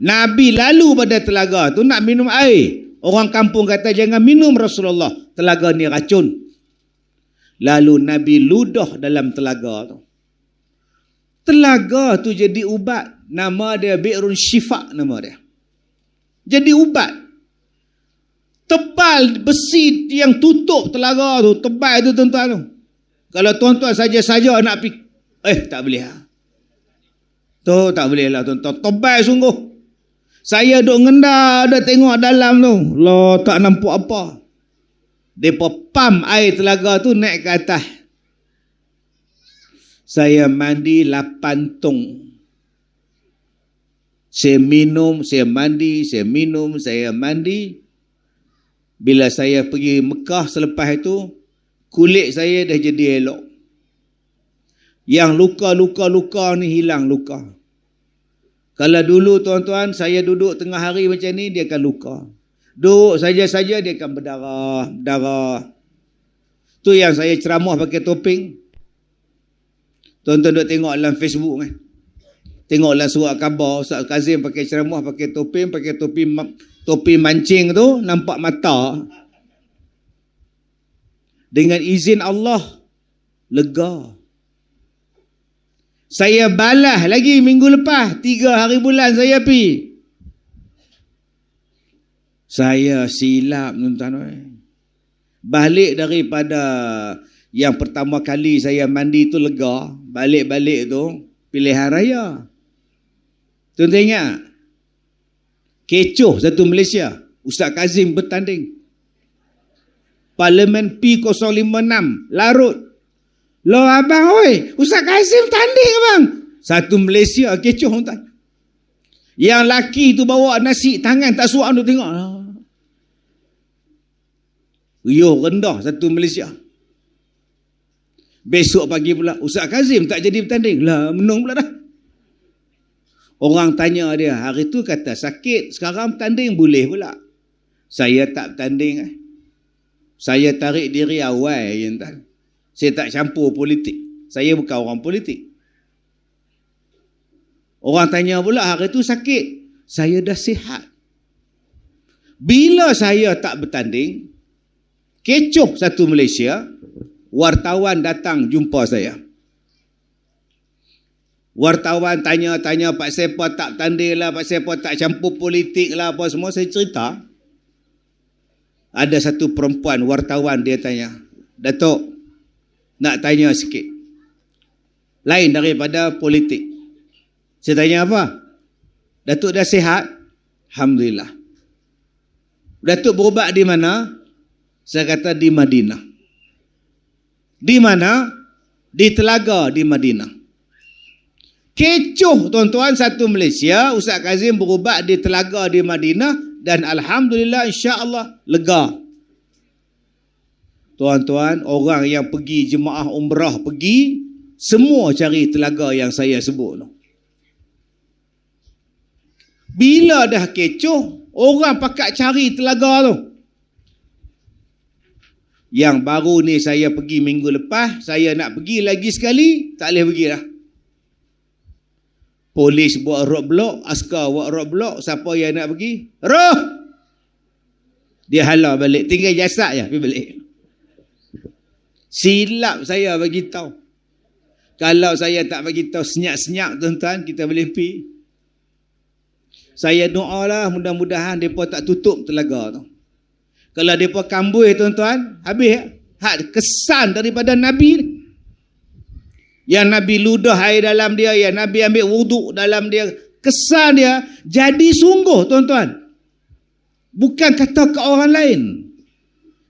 Nabi lalu pada telaga tu nak minum air. Orang kampung kata, jangan minum Rasulullah. Telaga ni racun. Lalu Nabi ludah dalam telaga tu. Telaga tu jadi ubat. Nama dia Bi'run Syifa nama dia. Jadi ubat. Tebal besi yang tutup telaga tu. Tebal tu tuan-tuan tu. Kalau tuan-tuan saja-saja nak pergi. Tak boleh lah. Tu tak boleh lah tuan-tuan. Tebal sungguh. Saya duk ngendar, duk tengok dalam tu. Lah tak nampak apa. Depa pam air telaga tu naik ke atas. Saya mandi 8 tong. Saya minum, saya mandi, saya minum, saya mandi. Bila saya pergi Mekah selepas itu, kulit saya dah jadi elok. Yang luka-luka ni hilang luka. Kalau dulu tuan-tuan, saya duduk tengah hari macam ni, dia akan luka. Duduk saja-saja, dia akan berdarah. Tu yang saya ceramah pakai topeng. Tuan-tuan duduk tengok dalam Facebook kan. Tengoklah surat khabar Ustaz Kazim pakai ceramah pakai topeng, pakai topi mancing tu, nampak mata. Dengan izin Allah lega. Saya balas lagi minggu lepas, 3 hari bulan saya pergi. Saya silap tuan-tuan. Balik daripada yang pertama kali saya mandi tu lega, balik-balik tu pilihan raya. Tuan-tuan ingat? Kecoh satu Malaysia. Ustaz Kazim bertanding. Parlimen P056 Larut. Loh abang oi, Ustaz Kazim tanding abang. Satu Malaysia kecoh tuan. Yang laki tu bawa nasi tangan tak suap tu tengok. Riuh rendah satu Malaysia. Besok pagi pula Ustaz Kazim tak jadi bertanding. Lah menung pula dah. Orang tanya dia, hari tu kata sakit, sekarang bertanding boleh pula. Saya tak bertanding. Saya tarik diri awal. Saya tak campur politik. Saya bukan orang politik. Orang tanya pula, hari tu sakit. Saya dah sihat. Bila saya tak bertanding, kecoh satu Malaysia, wartawan datang jumpa saya. Wartawan tanya-tanya Pak Sepa tak tanding lah, Pak Sepa tak campur politik lah, apa semua. Saya cerita. Ada satu perempuan wartawan dia tanya, Datuk, nak tanya sikit. Lain daripada politik. Saya tanya apa? Datuk dah sihat? Alhamdulillah. Datuk berubat di mana? Saya kata di Madinah. Di mana? Di Telaga di Madinah. Kecoh tuan-tuan satu Malaysia, Ustaz Kazim berubat di Telaga di Madinah dan alhamdulillah insya-Allah lega. Tuan-tuan, orang yang pergi jemaah umrah pergi, semua cari telaga yang saya sebut tu. Bila dah kecoh, orang pakat cari telaga tu. Yang baru ni saya pergi minggu lepas, saya nak pergi lagi sekali, tak boleh pergi dah. Polis buat roadblock, askar buat roadblock, siapa yang nak pergi? Roh! Dia halau balik, tinggal jasad je, pergi balik. Silap saya bagi tahu. Kalau saya tak bagi tahu senyap-senyap tuan-tuan, kita boleh pergi. Saya doalah mudah-mudahan depa tak tutup telaga tu. Kalau depa kambuh tuan-tuan, habis kesan daripada Nabi ni. Yang Nabi ludah air dalam dia, yang Nabi ambil wuduk dalam dia, kesan dia jadi sungguh tuan-tuan. Bukan kata ke orang lain.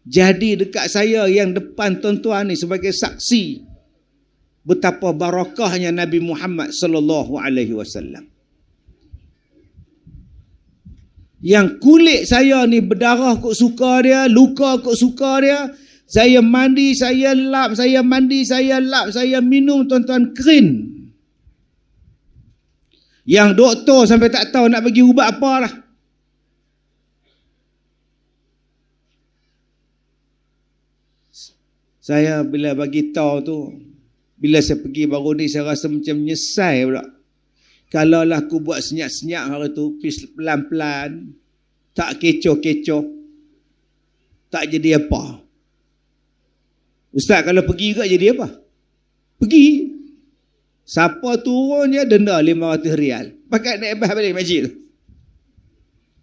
Jadi dekat saya yang depan tuan-tuan ni sebagai saksi betapa barakahnya Nabi Muhammad sallallahu alaihi wasallam. Yang kulit saya ni berdarah kok suka dia, luka kok suka dia. Saya mandi, saya lap, saya mandi, saya lap, saya minum tuan-tuan kering. Yang doktor sampai tak tahu nak bagi ubat apa lah. Saya bila bagi tahu tu, bila saya pergi baru ni saya rasa macam menyesal pula. Kalau lah aku buat senyap-senyap hari tu, pelan-pelan, tak kecoh-kecoh, tak jadi apa. Ustaz kalau pergi juga jadi apa? Pergi. Siapa turun je denda 500 rial. Pakai naik bas balik masjid tu.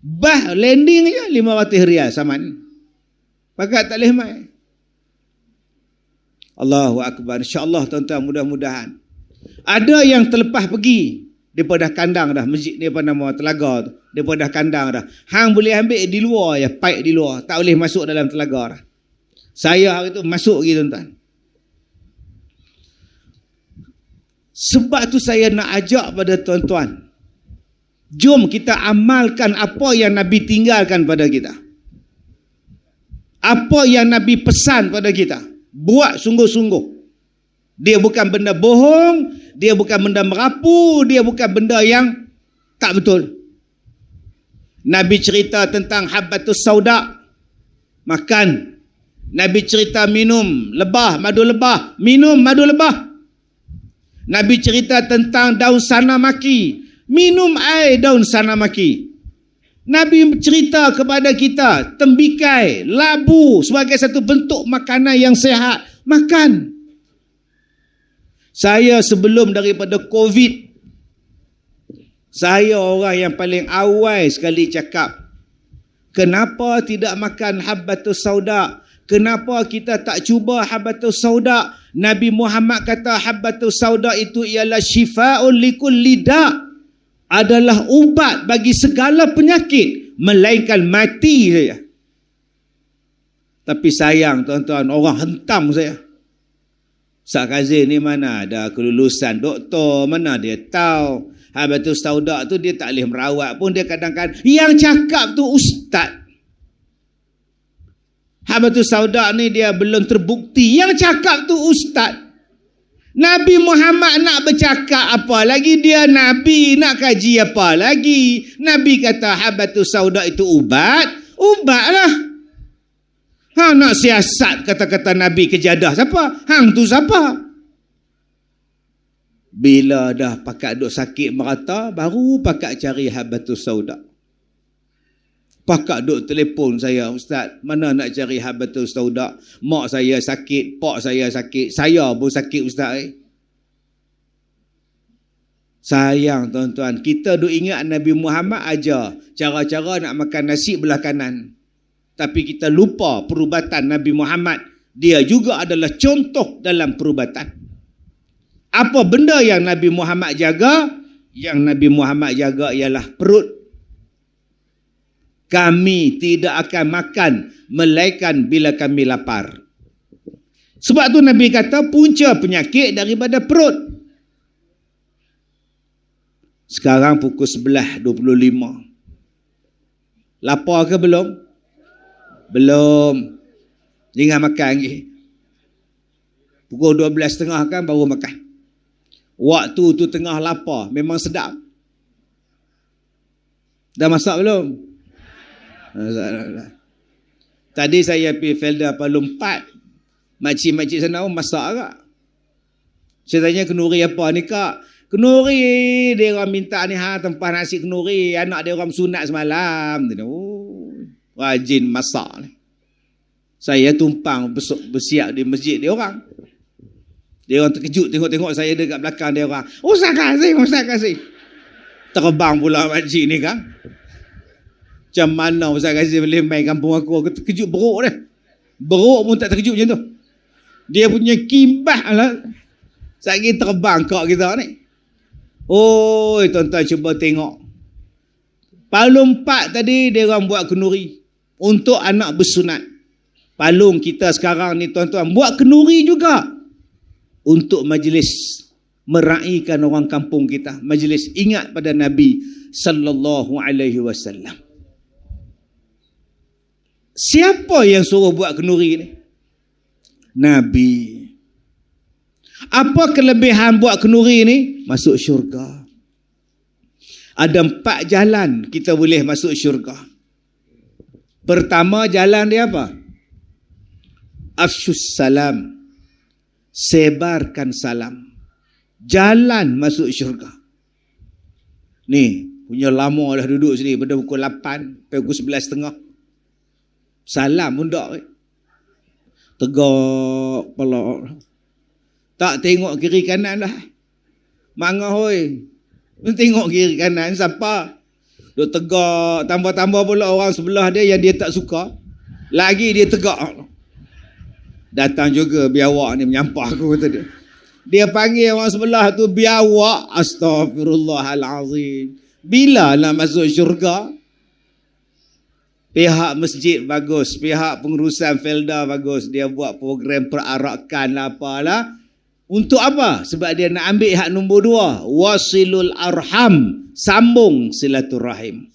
Bas landing je 500 rial saman. Pakai tak boleh mai. Allahu Akbar. InsyaAllah tuan-tuan, mudah-mudahan. Ada yang terlepas pergi. Mereka dah kandang dah. Masjid ni apa nama telaga tu. Mereka dah kandang dah. Hang boleh ambil di luar je. Pipe di luar. Tak boleh masuk dalam telaga dah. Saya hari tu masuk lagi tuan-tuan. Sebab tu saya nak ajak pada tuan-tuan. Jom kita amalkan apa yang Nabi tinggalkan pada kita. Apa yang Nabi pesan pada kita. Buat sungguh-sungguh. Dia bukan benda bohong. Dia bukan benda merapu. Dia bukan benda yang tak betul. Nabi cerita tentang habbatus sauda. Makan. Nabi cerita minum lebah, madu lebah. Minum madu lebah. Nabi cerita tentang daun sanamaki. Minum air daun sanamaki. Nabi cerita kepada kita tembikai, labu sebagai satu bentuk makanan yang sihat. Makan. Saya sebelum daripada COVID, saya orang yang paling awal sekali cakap, kenapa tidak makan habbatus sauda? Kenapa kita tak cuba habbatus sauda? Nabi Muhammad kata habbatus sauda itu ialah syifa'un likulli da'. Adalah ubat bagi segala penyakit, melainkan mati saja. Tapi sayang tuan-tuan, orang hentam saya. Ustaz Kazim ni mana ada kelulusan doktor, mana dia tahu habbatus sauda tu dia tak boleh merawat pun. Dia kadang-kadang yang cakap tu ustaz. Habbatus sauda ni dia belum terbukti. Yang cakap tu ustaz. Nabi Muhammad nak bercakap apa lagi? Dia Nabi nak kaji apa lagi? Nabi kata habbatus sauda itu ubat. Ubatlah. Hang nak siasat kata-kata Nabi kejadah siapa? Hang tu siapa? Bila dah pakat duk sakit merata, baru pakat cari habbatus sauda. Pakak duk telefon saya, ustaz, mana nak cari habbatus sauda? Mak saya sakit, pak saya sakit, saya pun sakit ustaz. Sayang tuan-tuan, kita duk ingat Nabi Muhammad ajar cara-cara nak makan nasi belah kanan. Tapi kita lupa perubatan Nabi Muhammad. Dia juga adalah contoh dalam perubatan. Apa benda yang Nabi Muhammad jaga? Yang Nabi Muhammad jaga ialah perut. Kami tidak akan makan melainkan bila kami lapar. Sebab tu Nabi kata punca penyakit daripada perut. Sekarang pukul 11.25. Lapar ke belum? Belum. Jangan makan lagi. Pukul 12.30 kan baru makan. Waktu tu tengah lapar. Memang sedap. Dah masak belum? Tadi saya pergi Felda Palung 4. Makcik-makcik sana pun masak agak. Saya tanya kenuri apa ni kak? Kenuri dia orang minta ni tempah nasi kenuri. Anak dia orang sunat semalam. Oh, rajin masak ni. Saya tumpang bersiap di masjid dia orang. Dia orang terkejut tengok-tengok saya dekat belakang dia orang. Ustaz Kazim. Terbang pula makcik ni kan. Macam mana Ustaz Kazim boleh main kampung aku terkejut beruk dia. Beruk pun tak terkejut macam tu. Dia punya kimbah lah. Sakit terbang kak kita ni. Oh, tuan-tuan cuba tengok. Palung 4 tadi dia orang buat kenuri untuk anak bersunat. Palung kita sekarang ni tuan-tuan buat kenuri juga untuk majlis meraihkan orang kampung kita. Majlis ingat pada Nabi sallallahu alaihi wasallam. Siapa yang suruh buat kenuri ni? Nabi. Apa kelebihan buat kenuri ni? Masuk syurga. Ada 4 jalan kita boleh masuk syurga. Pertama jalan dia apa? Afsyus salam. Sebarkan salam. Jalan masuk syurga. Ni, punya lama dah duduk sini pada pukul 8 sampai pukul 11.30. Salam pun tak. Tegak kepala. Tak tengok kiri kanan dah. Mangah hoi. Tengok kiri kanan siapa. Duk tegak, tambah-tambah pula orang sebelah dia yang dia tak suka. Lagi dia tegak. Datang juga biawak ni menyampah aku, kata dia. Dia panggil orang sebelah tu biawak. Astaghfirullahalazim. Bila nak masuk syurga? Pihak masjid bagus, pihak pengurusan Felda bagus. Dia buat program perarakan lah apalah. Untuk apa? Sebab dia nak ambil hak nombor 2. Wasilul arham. Sambung silaturahim.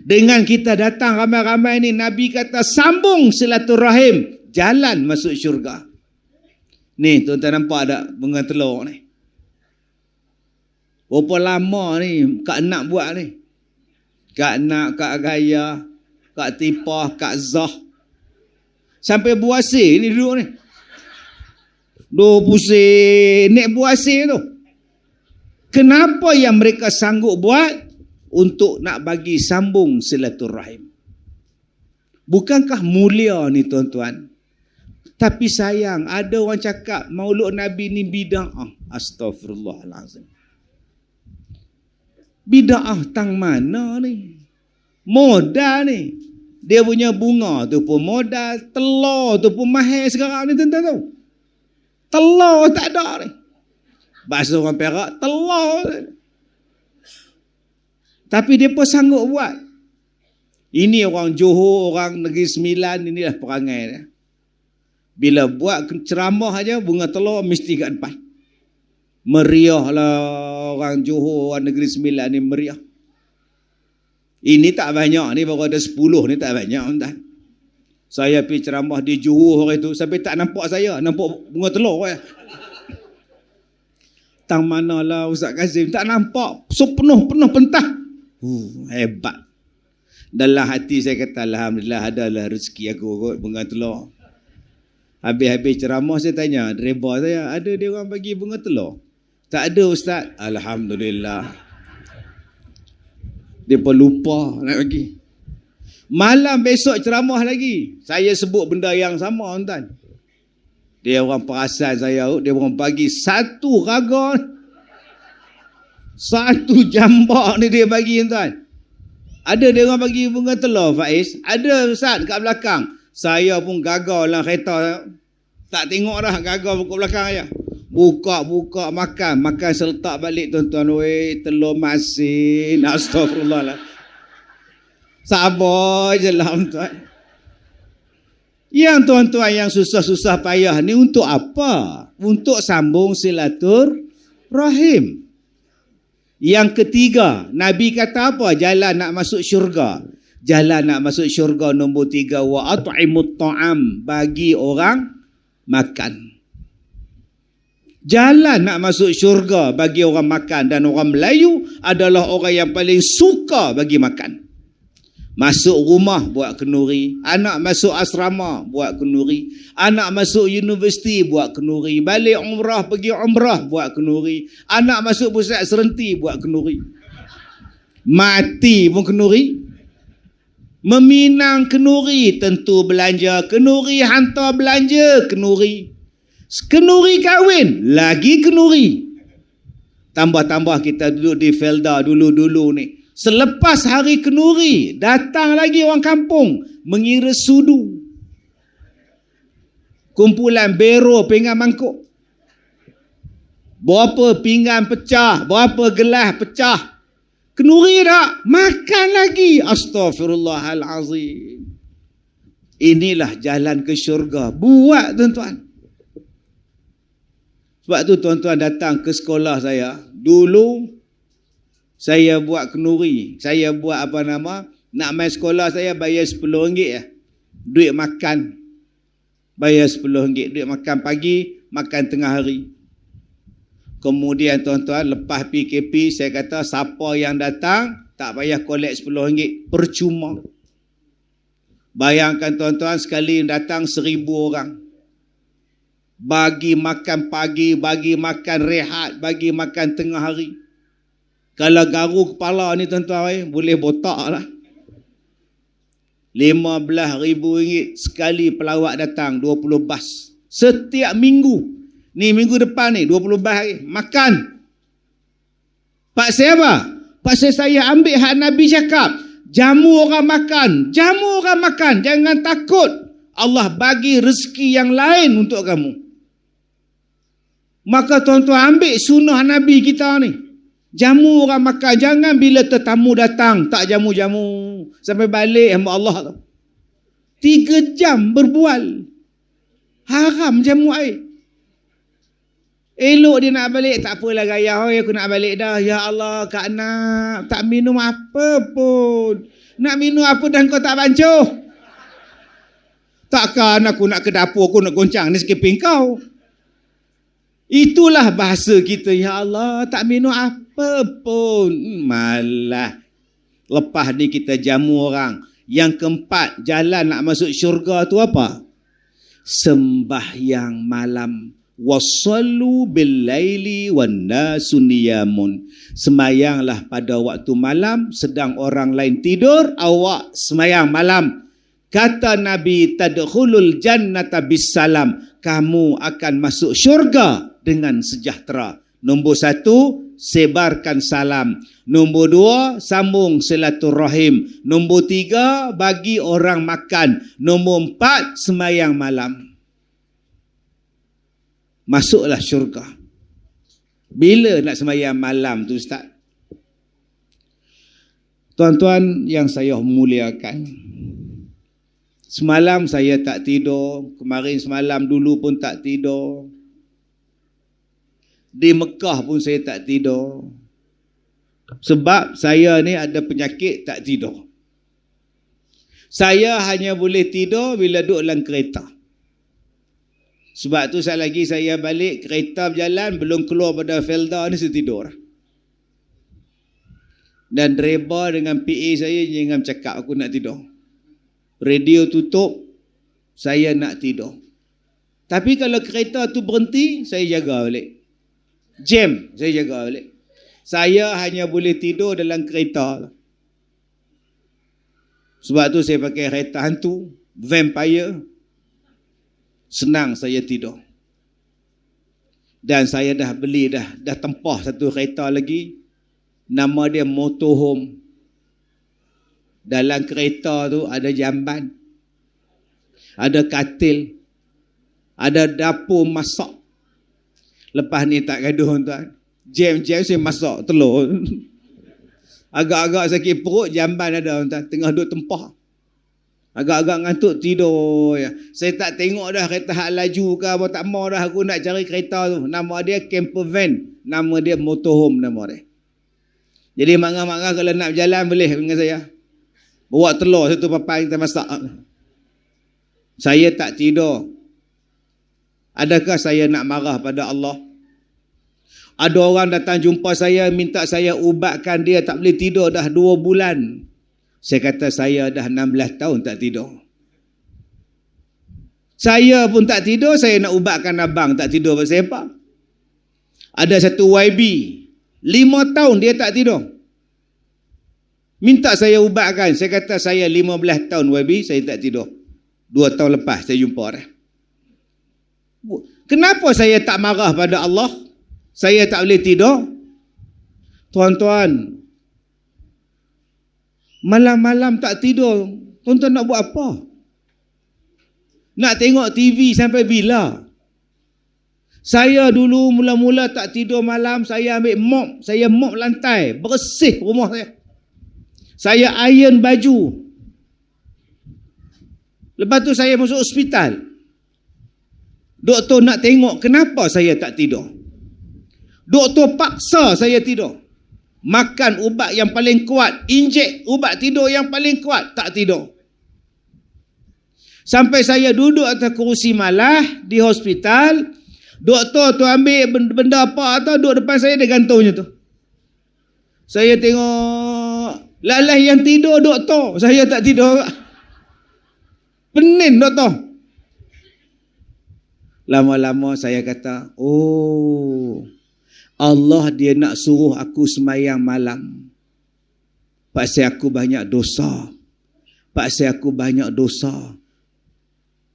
Dengan kita datang ramai-ramai ni, Nabi kata sambung silaturahim. Jalan masuk syurga. Ni tuan-tuan nampak tak bunga telur ni? Berapa lama ni Kak Nak buat ni? Kak Nak, Kak Gaya, Kak Tipah, Kak Zah. Sampai buasir ni duduk ni. Pusing naik buasir tu. Kenapa yang mereka sanggup buat? Untuk nak bagi sambung silaturahim. Bukankah mulia ni tuan-tuan? Tapi sayang, ada orang cakap maulud Nabi ni bid'ah. Astaghfirullahalazim. Bid'ah tang mana ni? Modal ni. Dia punya bunga tu pun modal, telur tu pun mahal sekarang ni tuan-tuan tahu. Telur tak ada ni. Bahasa orang Perak, telur. Tapi dia pun sanggup buat. Ini orang Johor, orang Negeri Sembilan, inilah perangai dia. Bila buat ceramah aja, bunga telur mesti kat depan. Meriah lah orang Johor, orang Negeri Sembilan ni meriah. Ini tak banyak ni, baru ada 10 ni tak banyak. Entah. Saya pergi ceramah di Johor hari tu, sampai tak nampak saya, nampak bunga telur. Tang manalah Ustaz Kazim, tak nampak. So penuh pentah. Hebat. Dalam hati saya kata, alhamdulillah adalah rezeki aku kot bunga telur. Habis-habis ceramah saya tanya driver saya, ada dia orang bagi bunga telur? Tak ada Ustaz. Alhamdulillah. Dia pun lupa nak bagi. Malam besok ceramah lagi, saya sebut benda yang sama tuan. Dia orang perasan saya, dia orang bagi satu raga, satu jambak ni dia bagi tuan. Ada dia orang bagi bunga telur Faiz, ada Ustaz kat belakang. Saya pun gagal lah kereta, tak tengok dah, gagal buka belakang aja. Buka makan seletak balik tuan-tuan. Weh, telur masin. Astagfirullah lah. Sabar je lah tuan. Yang tuan-tuan yang susah-susah payah ni untuk apa? Untuk sambung silaturahim. Yang ketiga, Nabi kata apa? Jalan nak masuk syurga. Jalan nak masuk syurga nombor 3, wa at'imut ta'am, bagi orang makan. Jalan nak masuk syurga bagi orang makan, dan orang Melayu adalah orang yang paling suka bagi makan. Masuk rumah buat kenduri, anak masuk asrama buat kenduri, anak masuk universiti buat kenduri, balik umrah pergi umrah buat kenduri, anak masuk pusat serenti buat kenduri, mati pun kenduri, meminang kenduri, tentu belanja kenduri, hantar belanja kenduri, kenduri kahwin lagi kenduri. Tambah-tambah kita duduk di Felda dulu-dulu ni, selepas hari kenduri, datang lagi orang kampung mengira sudu. Kumpulan bero pinggan mangkuk. Berapa pinggan pecah, berapa gelas pecah. Kenduri tak? Makan lagi. Astaghfirullahalazim. Inilah jalan ke syurga. Buat tuan-tuan. Sebab tu tuan-tuan datang ke sekolah saya. Dulu saya buat kenduri. Saya buat nak main sekolah saya bayar RM10 ya. Duit makan bayar RM10. Duit makan pagi, makan tengah hari. Kemudian tuan-tuan, lepas PKP saya kata siapa yang datang tak payah kolek RM10, percuma. Bayangkan tuan-tuan, sekali datang 1,000 orang. Bagi makan pagi, bagi makan rehat, bagi makan tengah hari. Kalau garu kepala ni tuan-tuan, boleh botak lah. RM15,000 sekali pelawak datang, 20 bas. Setiap minggu Ni minggu depan ni 20 hari makan. Pak saya apa? Pak saya ambil hak Nabi cakap, jamu orang makan, jamu orang makan, jangan takut. Allah bagi rezeki yang lain untuk kamu. Maka tuan-tuan ambil sunnah Nabi kita ni. Jamu orang makan, jangan bila tetamu datang tak jamu-jamu sampai balik hamba Allah tu. 3 jam berbual. Haram jamu air. Elok dia nak balik, tak apalah gaya, aku nak balik dah. Ya Allah, Kak Nak, tak minum apa pun. Nak minum apa dan kau tak bancuh? Takkan aku nak ke dapur, aku nak goncang ni sekeping kau. Itulah bahasa kita. Ya Allah, tak minum apa pun. Malah. Lepas ni kita jamu orang. Yang keempat, jalan nak masuk syurga tu apa? Sembahyang malam. Wasallu bil laili wan nasu niyamun. Semayanglah pada waktu malam, sedang orang lain tidur, awak semayang malam. Kata Nabi, tadkhulul jannata bisalam. Kamu akan masuk syurga dengan sejahtera. Nombor 1, sebarkan salam. Nombor 2, sambung silaturahim. Nombor 3, bagi orang makan. Nombor 4, semayang malam. Masuklah syurga. Bila nak semayang malam tu Ustaz? Tuan-tuan yang saya muliakan, semalam saya tak tidur, kemarin semalam dulu pun tak tidur. Di Mekah pun saya tak tidur. Sebab saya ni ada penyakit tak tidur. Saya hanya boleh tidur bila duduk dalam kereta. Sebab tu saya balik, kereta berjalan, belum keluar pada Felda ni saya tidur. Dan driver dengan PA saya jangan cakap aku nak tidur. Radio tutup, saya nak tidur. Tapi kalau kereta tu berhenti, saya jaga balik. Jam, saya jaga balik. Saya hanya boleh tidur dalam kereta. Sebab tu saya pakai kereta hantu, vampire. Senang saya tidur. Dan saya dah beli, dah tempah satu kereta lagi. Nama dia motorhome. Dalam kereta tu ada jamban, ada katil, ada dapur masak. Lepas ni tak gaduh tuan. Jam-jam saya masak telur. Agak-agak sakit perut, jamban ada tuan. Tengah duduk tempah. Agak-agak ngantuk tidur ya. Saya tak tengok dah kereta hak laju ke apa, tak mau dah aku nak cari kereta tu. Nama dia camper van, nama dia motorhome nama dia. Jadi mangga-mangga kalau nak berjalan boleh dengan saya. Bawa telur satu papan kita masak. Saya tak tidur. Adakah saya nak marah pada Allah? Ada orang datang jumpa saya minta saya ubatkan dia tak boleh tidur dah 2 bulan. Saya kata saya dah 16 tahun tak tidur. Saya pun tak tidur, saya nak ubatkan abang tak tidur pasal apa? Ada satu YB, 5 tahun dia tak tidur. Minta saya ubatkan. Saya kata saya 15 tahun YB, saya tak tidur. 2 tahun lepas saya jumpa dia. Kenapa saya tak marah pada Allah? Saya tak boleh tidur? Tuan-tuan, malam-malam tak tidur, tuan-tuan nak buat apa? Nak tengok TV sampai bila? Saya dulu mula-mula tak tidur malam, saya ambil mop, saya mop lantai, bersih rumah saya. Saya iron baju. Lepas tu saya masuk hospital. Doktor nak tengok kenapa saya tak tidur. Doktor paksa saya tidur. Makan ubat yang paling kuat, injek ubat tidur yang paling kuat, tak tidur. Sampai saya duduk atas kerusi malah di hospital, doktor tu ambil benda apa atau duduk depan saya, dia gantungnya tu. Saya tengok, lalai yang tidur doktor, saya tak tidur. Pening doktor. Lama-lama saya kata, oh, Allah dia nak suruh aku semayang malam. Pasal aku banyak dosa. Pasal aku banyak dosa.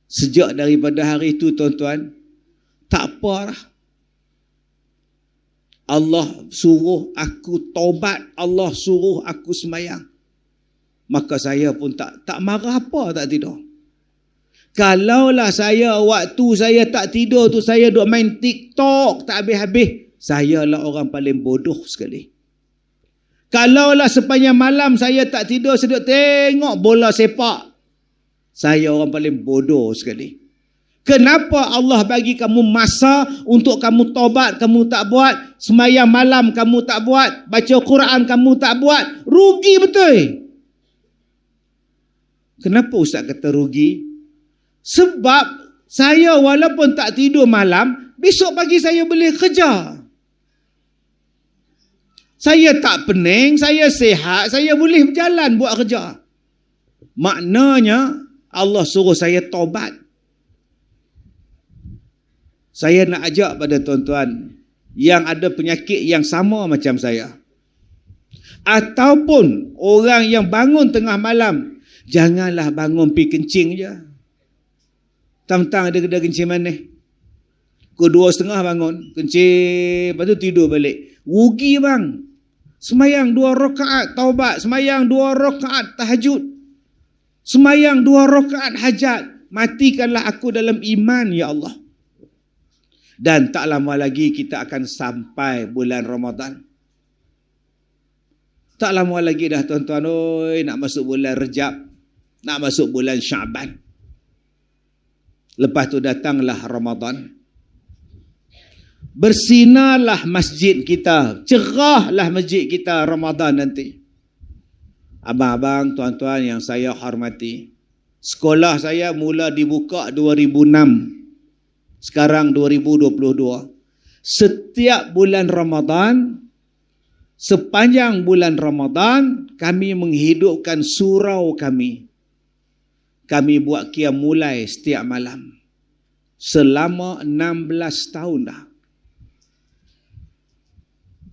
Sejak daripada hari itu tuan-tuan, tak apa lah. Allah suruh aku taubat, Allah suruh aku sembahyang. Maka saya pun tak marah apa, tak tidur. Kalaulah saya waktu saya tak tidur tu saya duk main TikTok tak habis-habis, saya lah orang paling bodoh sekali. Kalaulah sepanjang malam saya tak tidur, saya duk tengok bola sepak, saya orang paling bodoh sekali. Kenapa Allah bagi kamu masa untuk kamu taubat, kamu tak buat? Sembahyang malam kamu tak buat? Baca Quran kamu tak buat? Rugi betul. Kenapa Ustaz kata rugi? Sebab saya walaupun tak tidur malam, besok pagi saya boleh kerja. Saya tak pening, saya sihat, saya boleh berjalan buat kerja. Maknanya Allah suruh saya taubat. Saya nak ajak pada tuan-tuan yang ada penyakit yang sama macam saya, ataupun orang yang bangun tengah malam, janganlah bangun pergi kencing je. Tang-tang ada kedai kencing mana? Pukul 2:30 bangun, kencing, lepas tu tidur balik. Rugi bang. Semayang 2 rakaat taubat, semayang 2 rakaat tahajud, semayang 2 rakaat hajat. Matikanlah aku dalam iman, ya Allah. Dan tak lama lagi kita akan sampai bulan Ramadan. Tak lama lagi dah tuan-tuan, oi, nak masuk bulan Rejab, nak masuk bulan Syaban. Lepas tu datanglah Ramadan. Bersinarlah masjid kita, cerahlah masjid kita Ramadan nanti. Abang-abang, tuan-tuan yang saya hormati, sekolah saya mula dibuka 2006. Sekarang 2022. Setiap bulan Ramadan, sepanjang bulan Ramadan, kami menghidupkan surau kami. Kami buat qiyam mulai setiap malam. Selama 16 tahun dah.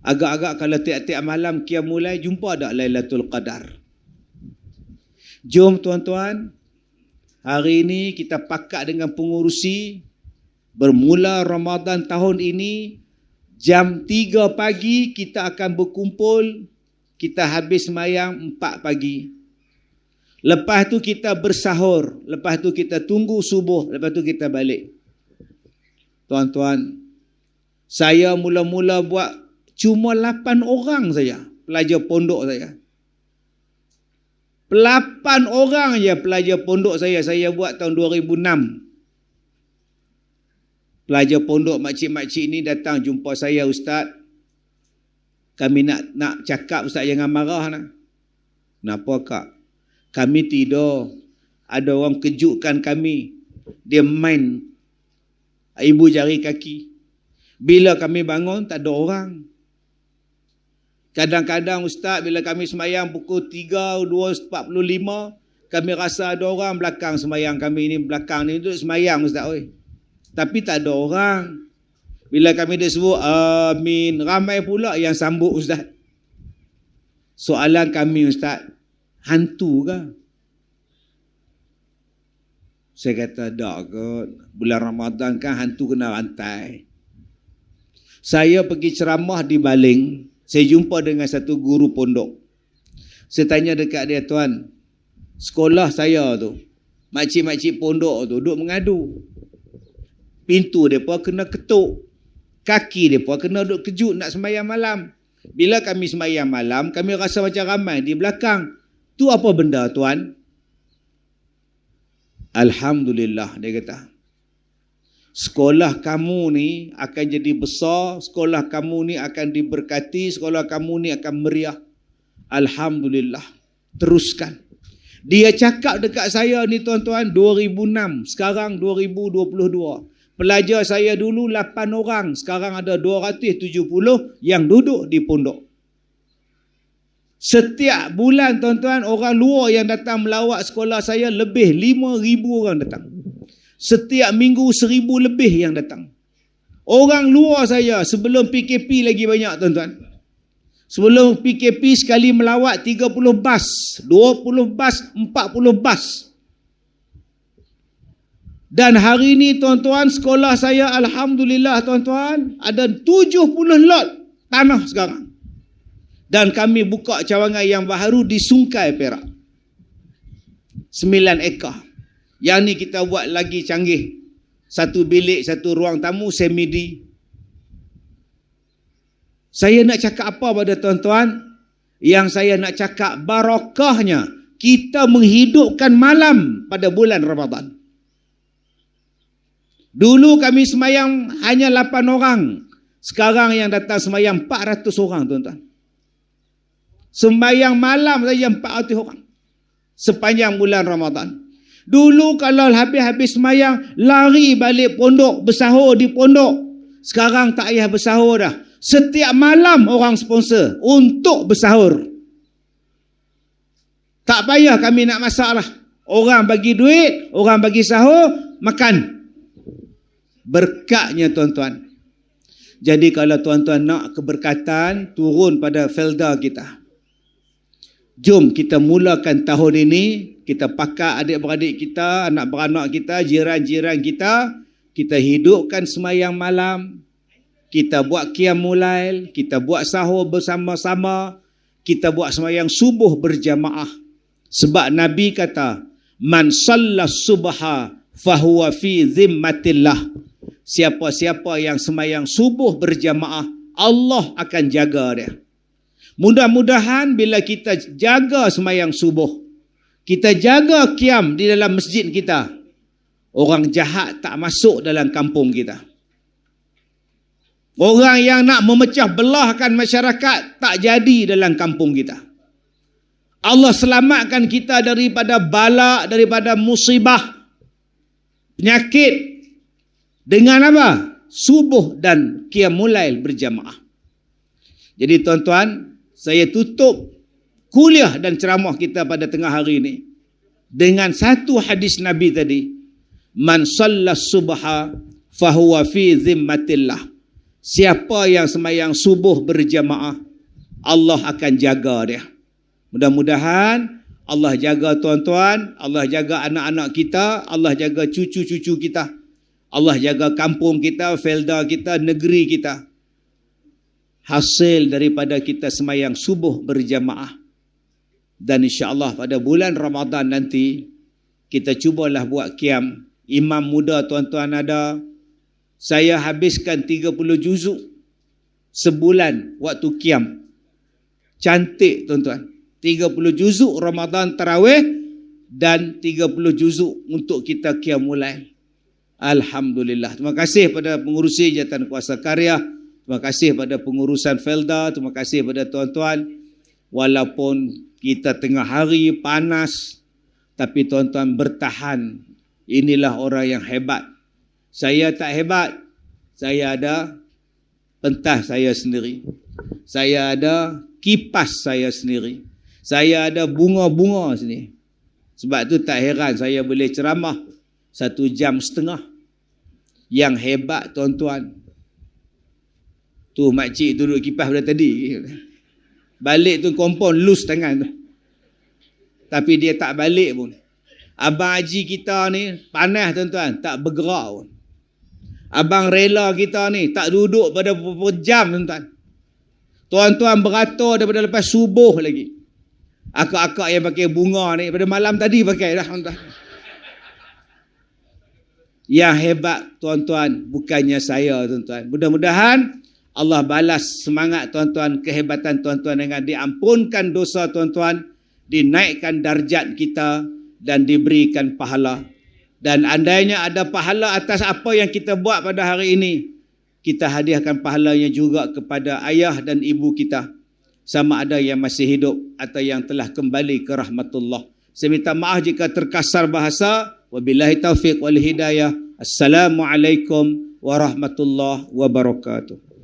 Agak-agak kalau tiap-tiap malam qiyam mulai, jumpa tak Lailatul Qadar? Jom tuan-tuan, hari ini kita pakat dengan pengurusi. Bermula Ramadan tahun ini, jam 3 pagi kita akan berkumpul. Kita habis sembahyang 4 pagi. Lepas tu kita bersahur. Lepas tu kita tunggu subuh. Lepas tu kita balik. Tuan-tuan, saya mula-mula buat cuma 8 orang saja pelajar pondok saya. 8 orang je pelajar pondok saya buat tahun 2006. Pelajar pondok makcik-makcik ni datang jumpa saya, Ustaz. Kami nak cakap, Ustaz jangan marah nak. Kenapa kak? Kami tidur, ada orang kejutkan kami. Dia main ibu jari kaki. Bila kami bangun tak ada orang. Kadang-kadang Ustaz bila kami sembahyang pukul 3:45, kami rasa ada orang belakang sembahyang kami ni, belakang ni duduk sembahyang Ustaz oi. Tapi tak ada orang. Bila kami dah sebut amin, ramai pula yang sambut Ustaz. Soalan kami Ustaz, hantu ke? Saya kata tak kot. Bulan Ramadan kan hantu kena rantai. Saya pergi ceramah di Baling. Saya jumpa dengan satu guru pondok. Saya tanya dekat dia, tuan, sekolah saya tu, makcik-makcik pondok tu duduk mengadu. Pintu mereka kena ketuk. Kaki mereka kena duduk kejut nak sembahyang malam. Bila kami sembahyang malam, kami rasa macam ramai di belakang. Tu apa benda tuan? Alhamdulillah, dia kata. Sekolah kamu ni akan jadi besar, sekolah kamu ni akan diberkati, sekolah kamu ni akan meriah. Alhamdulillah. Teruskan. Dia cakap dekat saya ni tuan-tuan 2006, sekarang 2022. Pelajar saya dulu 8 orang, sekarang ada 270 yang duduk di pondok. Setiap bulan tuan-tuan, orang luar yang datang melawat sekolah saya lebih 5,000 orang datang. Setiap minggu 1,000 lebih yang datang. Orang luar saya sebelum PKP lagi banyak tuan-tuan. Sebelum PKP sekali melawat 30 bas, 20 bas, 40 bas. Dan hari ini tuan-tuan, sekolah saya alhamdulillah tuan-tuan ada 70 lot tanah sekarang. Dan kami buka cawangan yang baru di Sungai Perak. 9 ekar. Yang ni kita buat lagi canggih. 1 bilik, 1 ruang tamu, semidi. Saya nak cakap apa pada tuan-tuan? Yang saya nak cakap barakahnya kita menghidupkan malam pada bulan Ramadan. Dulu kami semayang hanya 8 orang. Sekarang yang datang semayang 400 orang, tuan-tuan. Sembayang malam saja 400 orang sepanjang bulan Ramadan. Dulu kalau habis-habis semayang lari balik pondok, bersahur di pondok. Sekarang tak payah bersahur dah. Setiap malam orang sponsor untuk bersahur. Tak payah kami nak masak lah. Orang bagi duit, orang bagi sahur, makan. Berkatnya tuan-tuan. Jadi kalau tuan-tuan nak keberkatan turun pada Felda kita, jom kita mulakan tahun ini. Kita pakat adik-beradik kita, anak beranak kita, jiran-jiran kita. Kita hidupkan semayang malam. Kita buat qiyamul lail. Kita buat sahur bersama-sama. Kita buat semayang subuh berjamaah. Sebab Nabi kata, man sallas subha fahuwa fi zimmatillah. Siapa-siapa yang semayang subuh berjamaah, Allah akan jaga dia. Mudah-mudahan bila kita jaga semayang subuh, kita jaga qiyam di dalam masjid kita, orang jahat tak masuk dalam kampung kita. Orang yang nak memecah belahkan masyarakat tak jadi dalam kampung kita. Allah selamatkan kita daripada bala, daripada musibah, penyakit. Dengan apa? Subuh dan qiyamul lail berjamaah. Jadi tuan-tuan, saya tutup kuliah dan ceramah kita pada tengah hari ini dengan satu hadis Nabi tadi. Man sallas subha fahuwa fi zimmatillah. Siapa yang semayang subuh berjamaah, Allah akan jaga dia. Mudah-mudahan Allah jaga tuan-tuan, Allah jaga anak-anak kita, Allah jaga cucu-cucu kita, Allah jaga kampung kita, felda kita, negeri kita. Hasil daripada kita semayang subuh berjamaah. Dan insya-Allah pada bulan Ramadan nanti kita cubalah buat qiyam. Imam muda tuan-tuan ada. Saya habiskan 30 juzuk sebulan waktu qiyam. Cantik tuan-tuan. 30 juzuk Ramadan tarawih dan 30 juzuk untuk kita qiyamul lail. Alhamdulillah. Terima kasih pada pengurusi Jabatan Kuasa Karya. Terima kasih pada pengurusan Felda. Terima kasih pada tuan-tuan. Walaupun kita tengah hari panas, tapi tuan-tuan bertahan. Inilah orang yang hebat. Saya tak hebat. Saya ada pentas saya sendiri. Saya ada kipas saya sendiri. Saya ada bunga-bunga sini. Sebab tu tak heran saya boleh ceramah 1.5 jam. Yang hebat tuan-tuan, tu makcik duduk kipas pada tadi. Balik tu kompon loose tangan tu. Tapi dia tak balik pun. Abang haji kita ni panas tuan-tuan, tak bergerak pun. Abang rela kita ni tak duduk pada beberapa jam tuan-tuan. Tuan-tuan beratur daripada lepas subuh lagi. Akak-akak yang pakai bunga ni pada malam tadi pakai dah tuan-tuan. Yang hebat tuan-tuan bukannya saya tuan-tuan. Mudah-mudahan Allah balas semangat tuan-tuan, kehebatan tuan-tuan dengan diampunkan dosa tuan-tuan, dinaikkan darjat kita dan diberikan pahala. Dan andainya ada pahala atas apa yang kita buat pada hari ini, kita hadiahkan pahalanya juga kepada ayah dan ibu kita, sama ada yang masih hidup atau yang telah kembali ke rahmatullah. Saya minta maaf jika terkasar bahasa. Wabillahi taufiq wal hidayah. Assalamualaikum warahmatullahi wabarakatuh.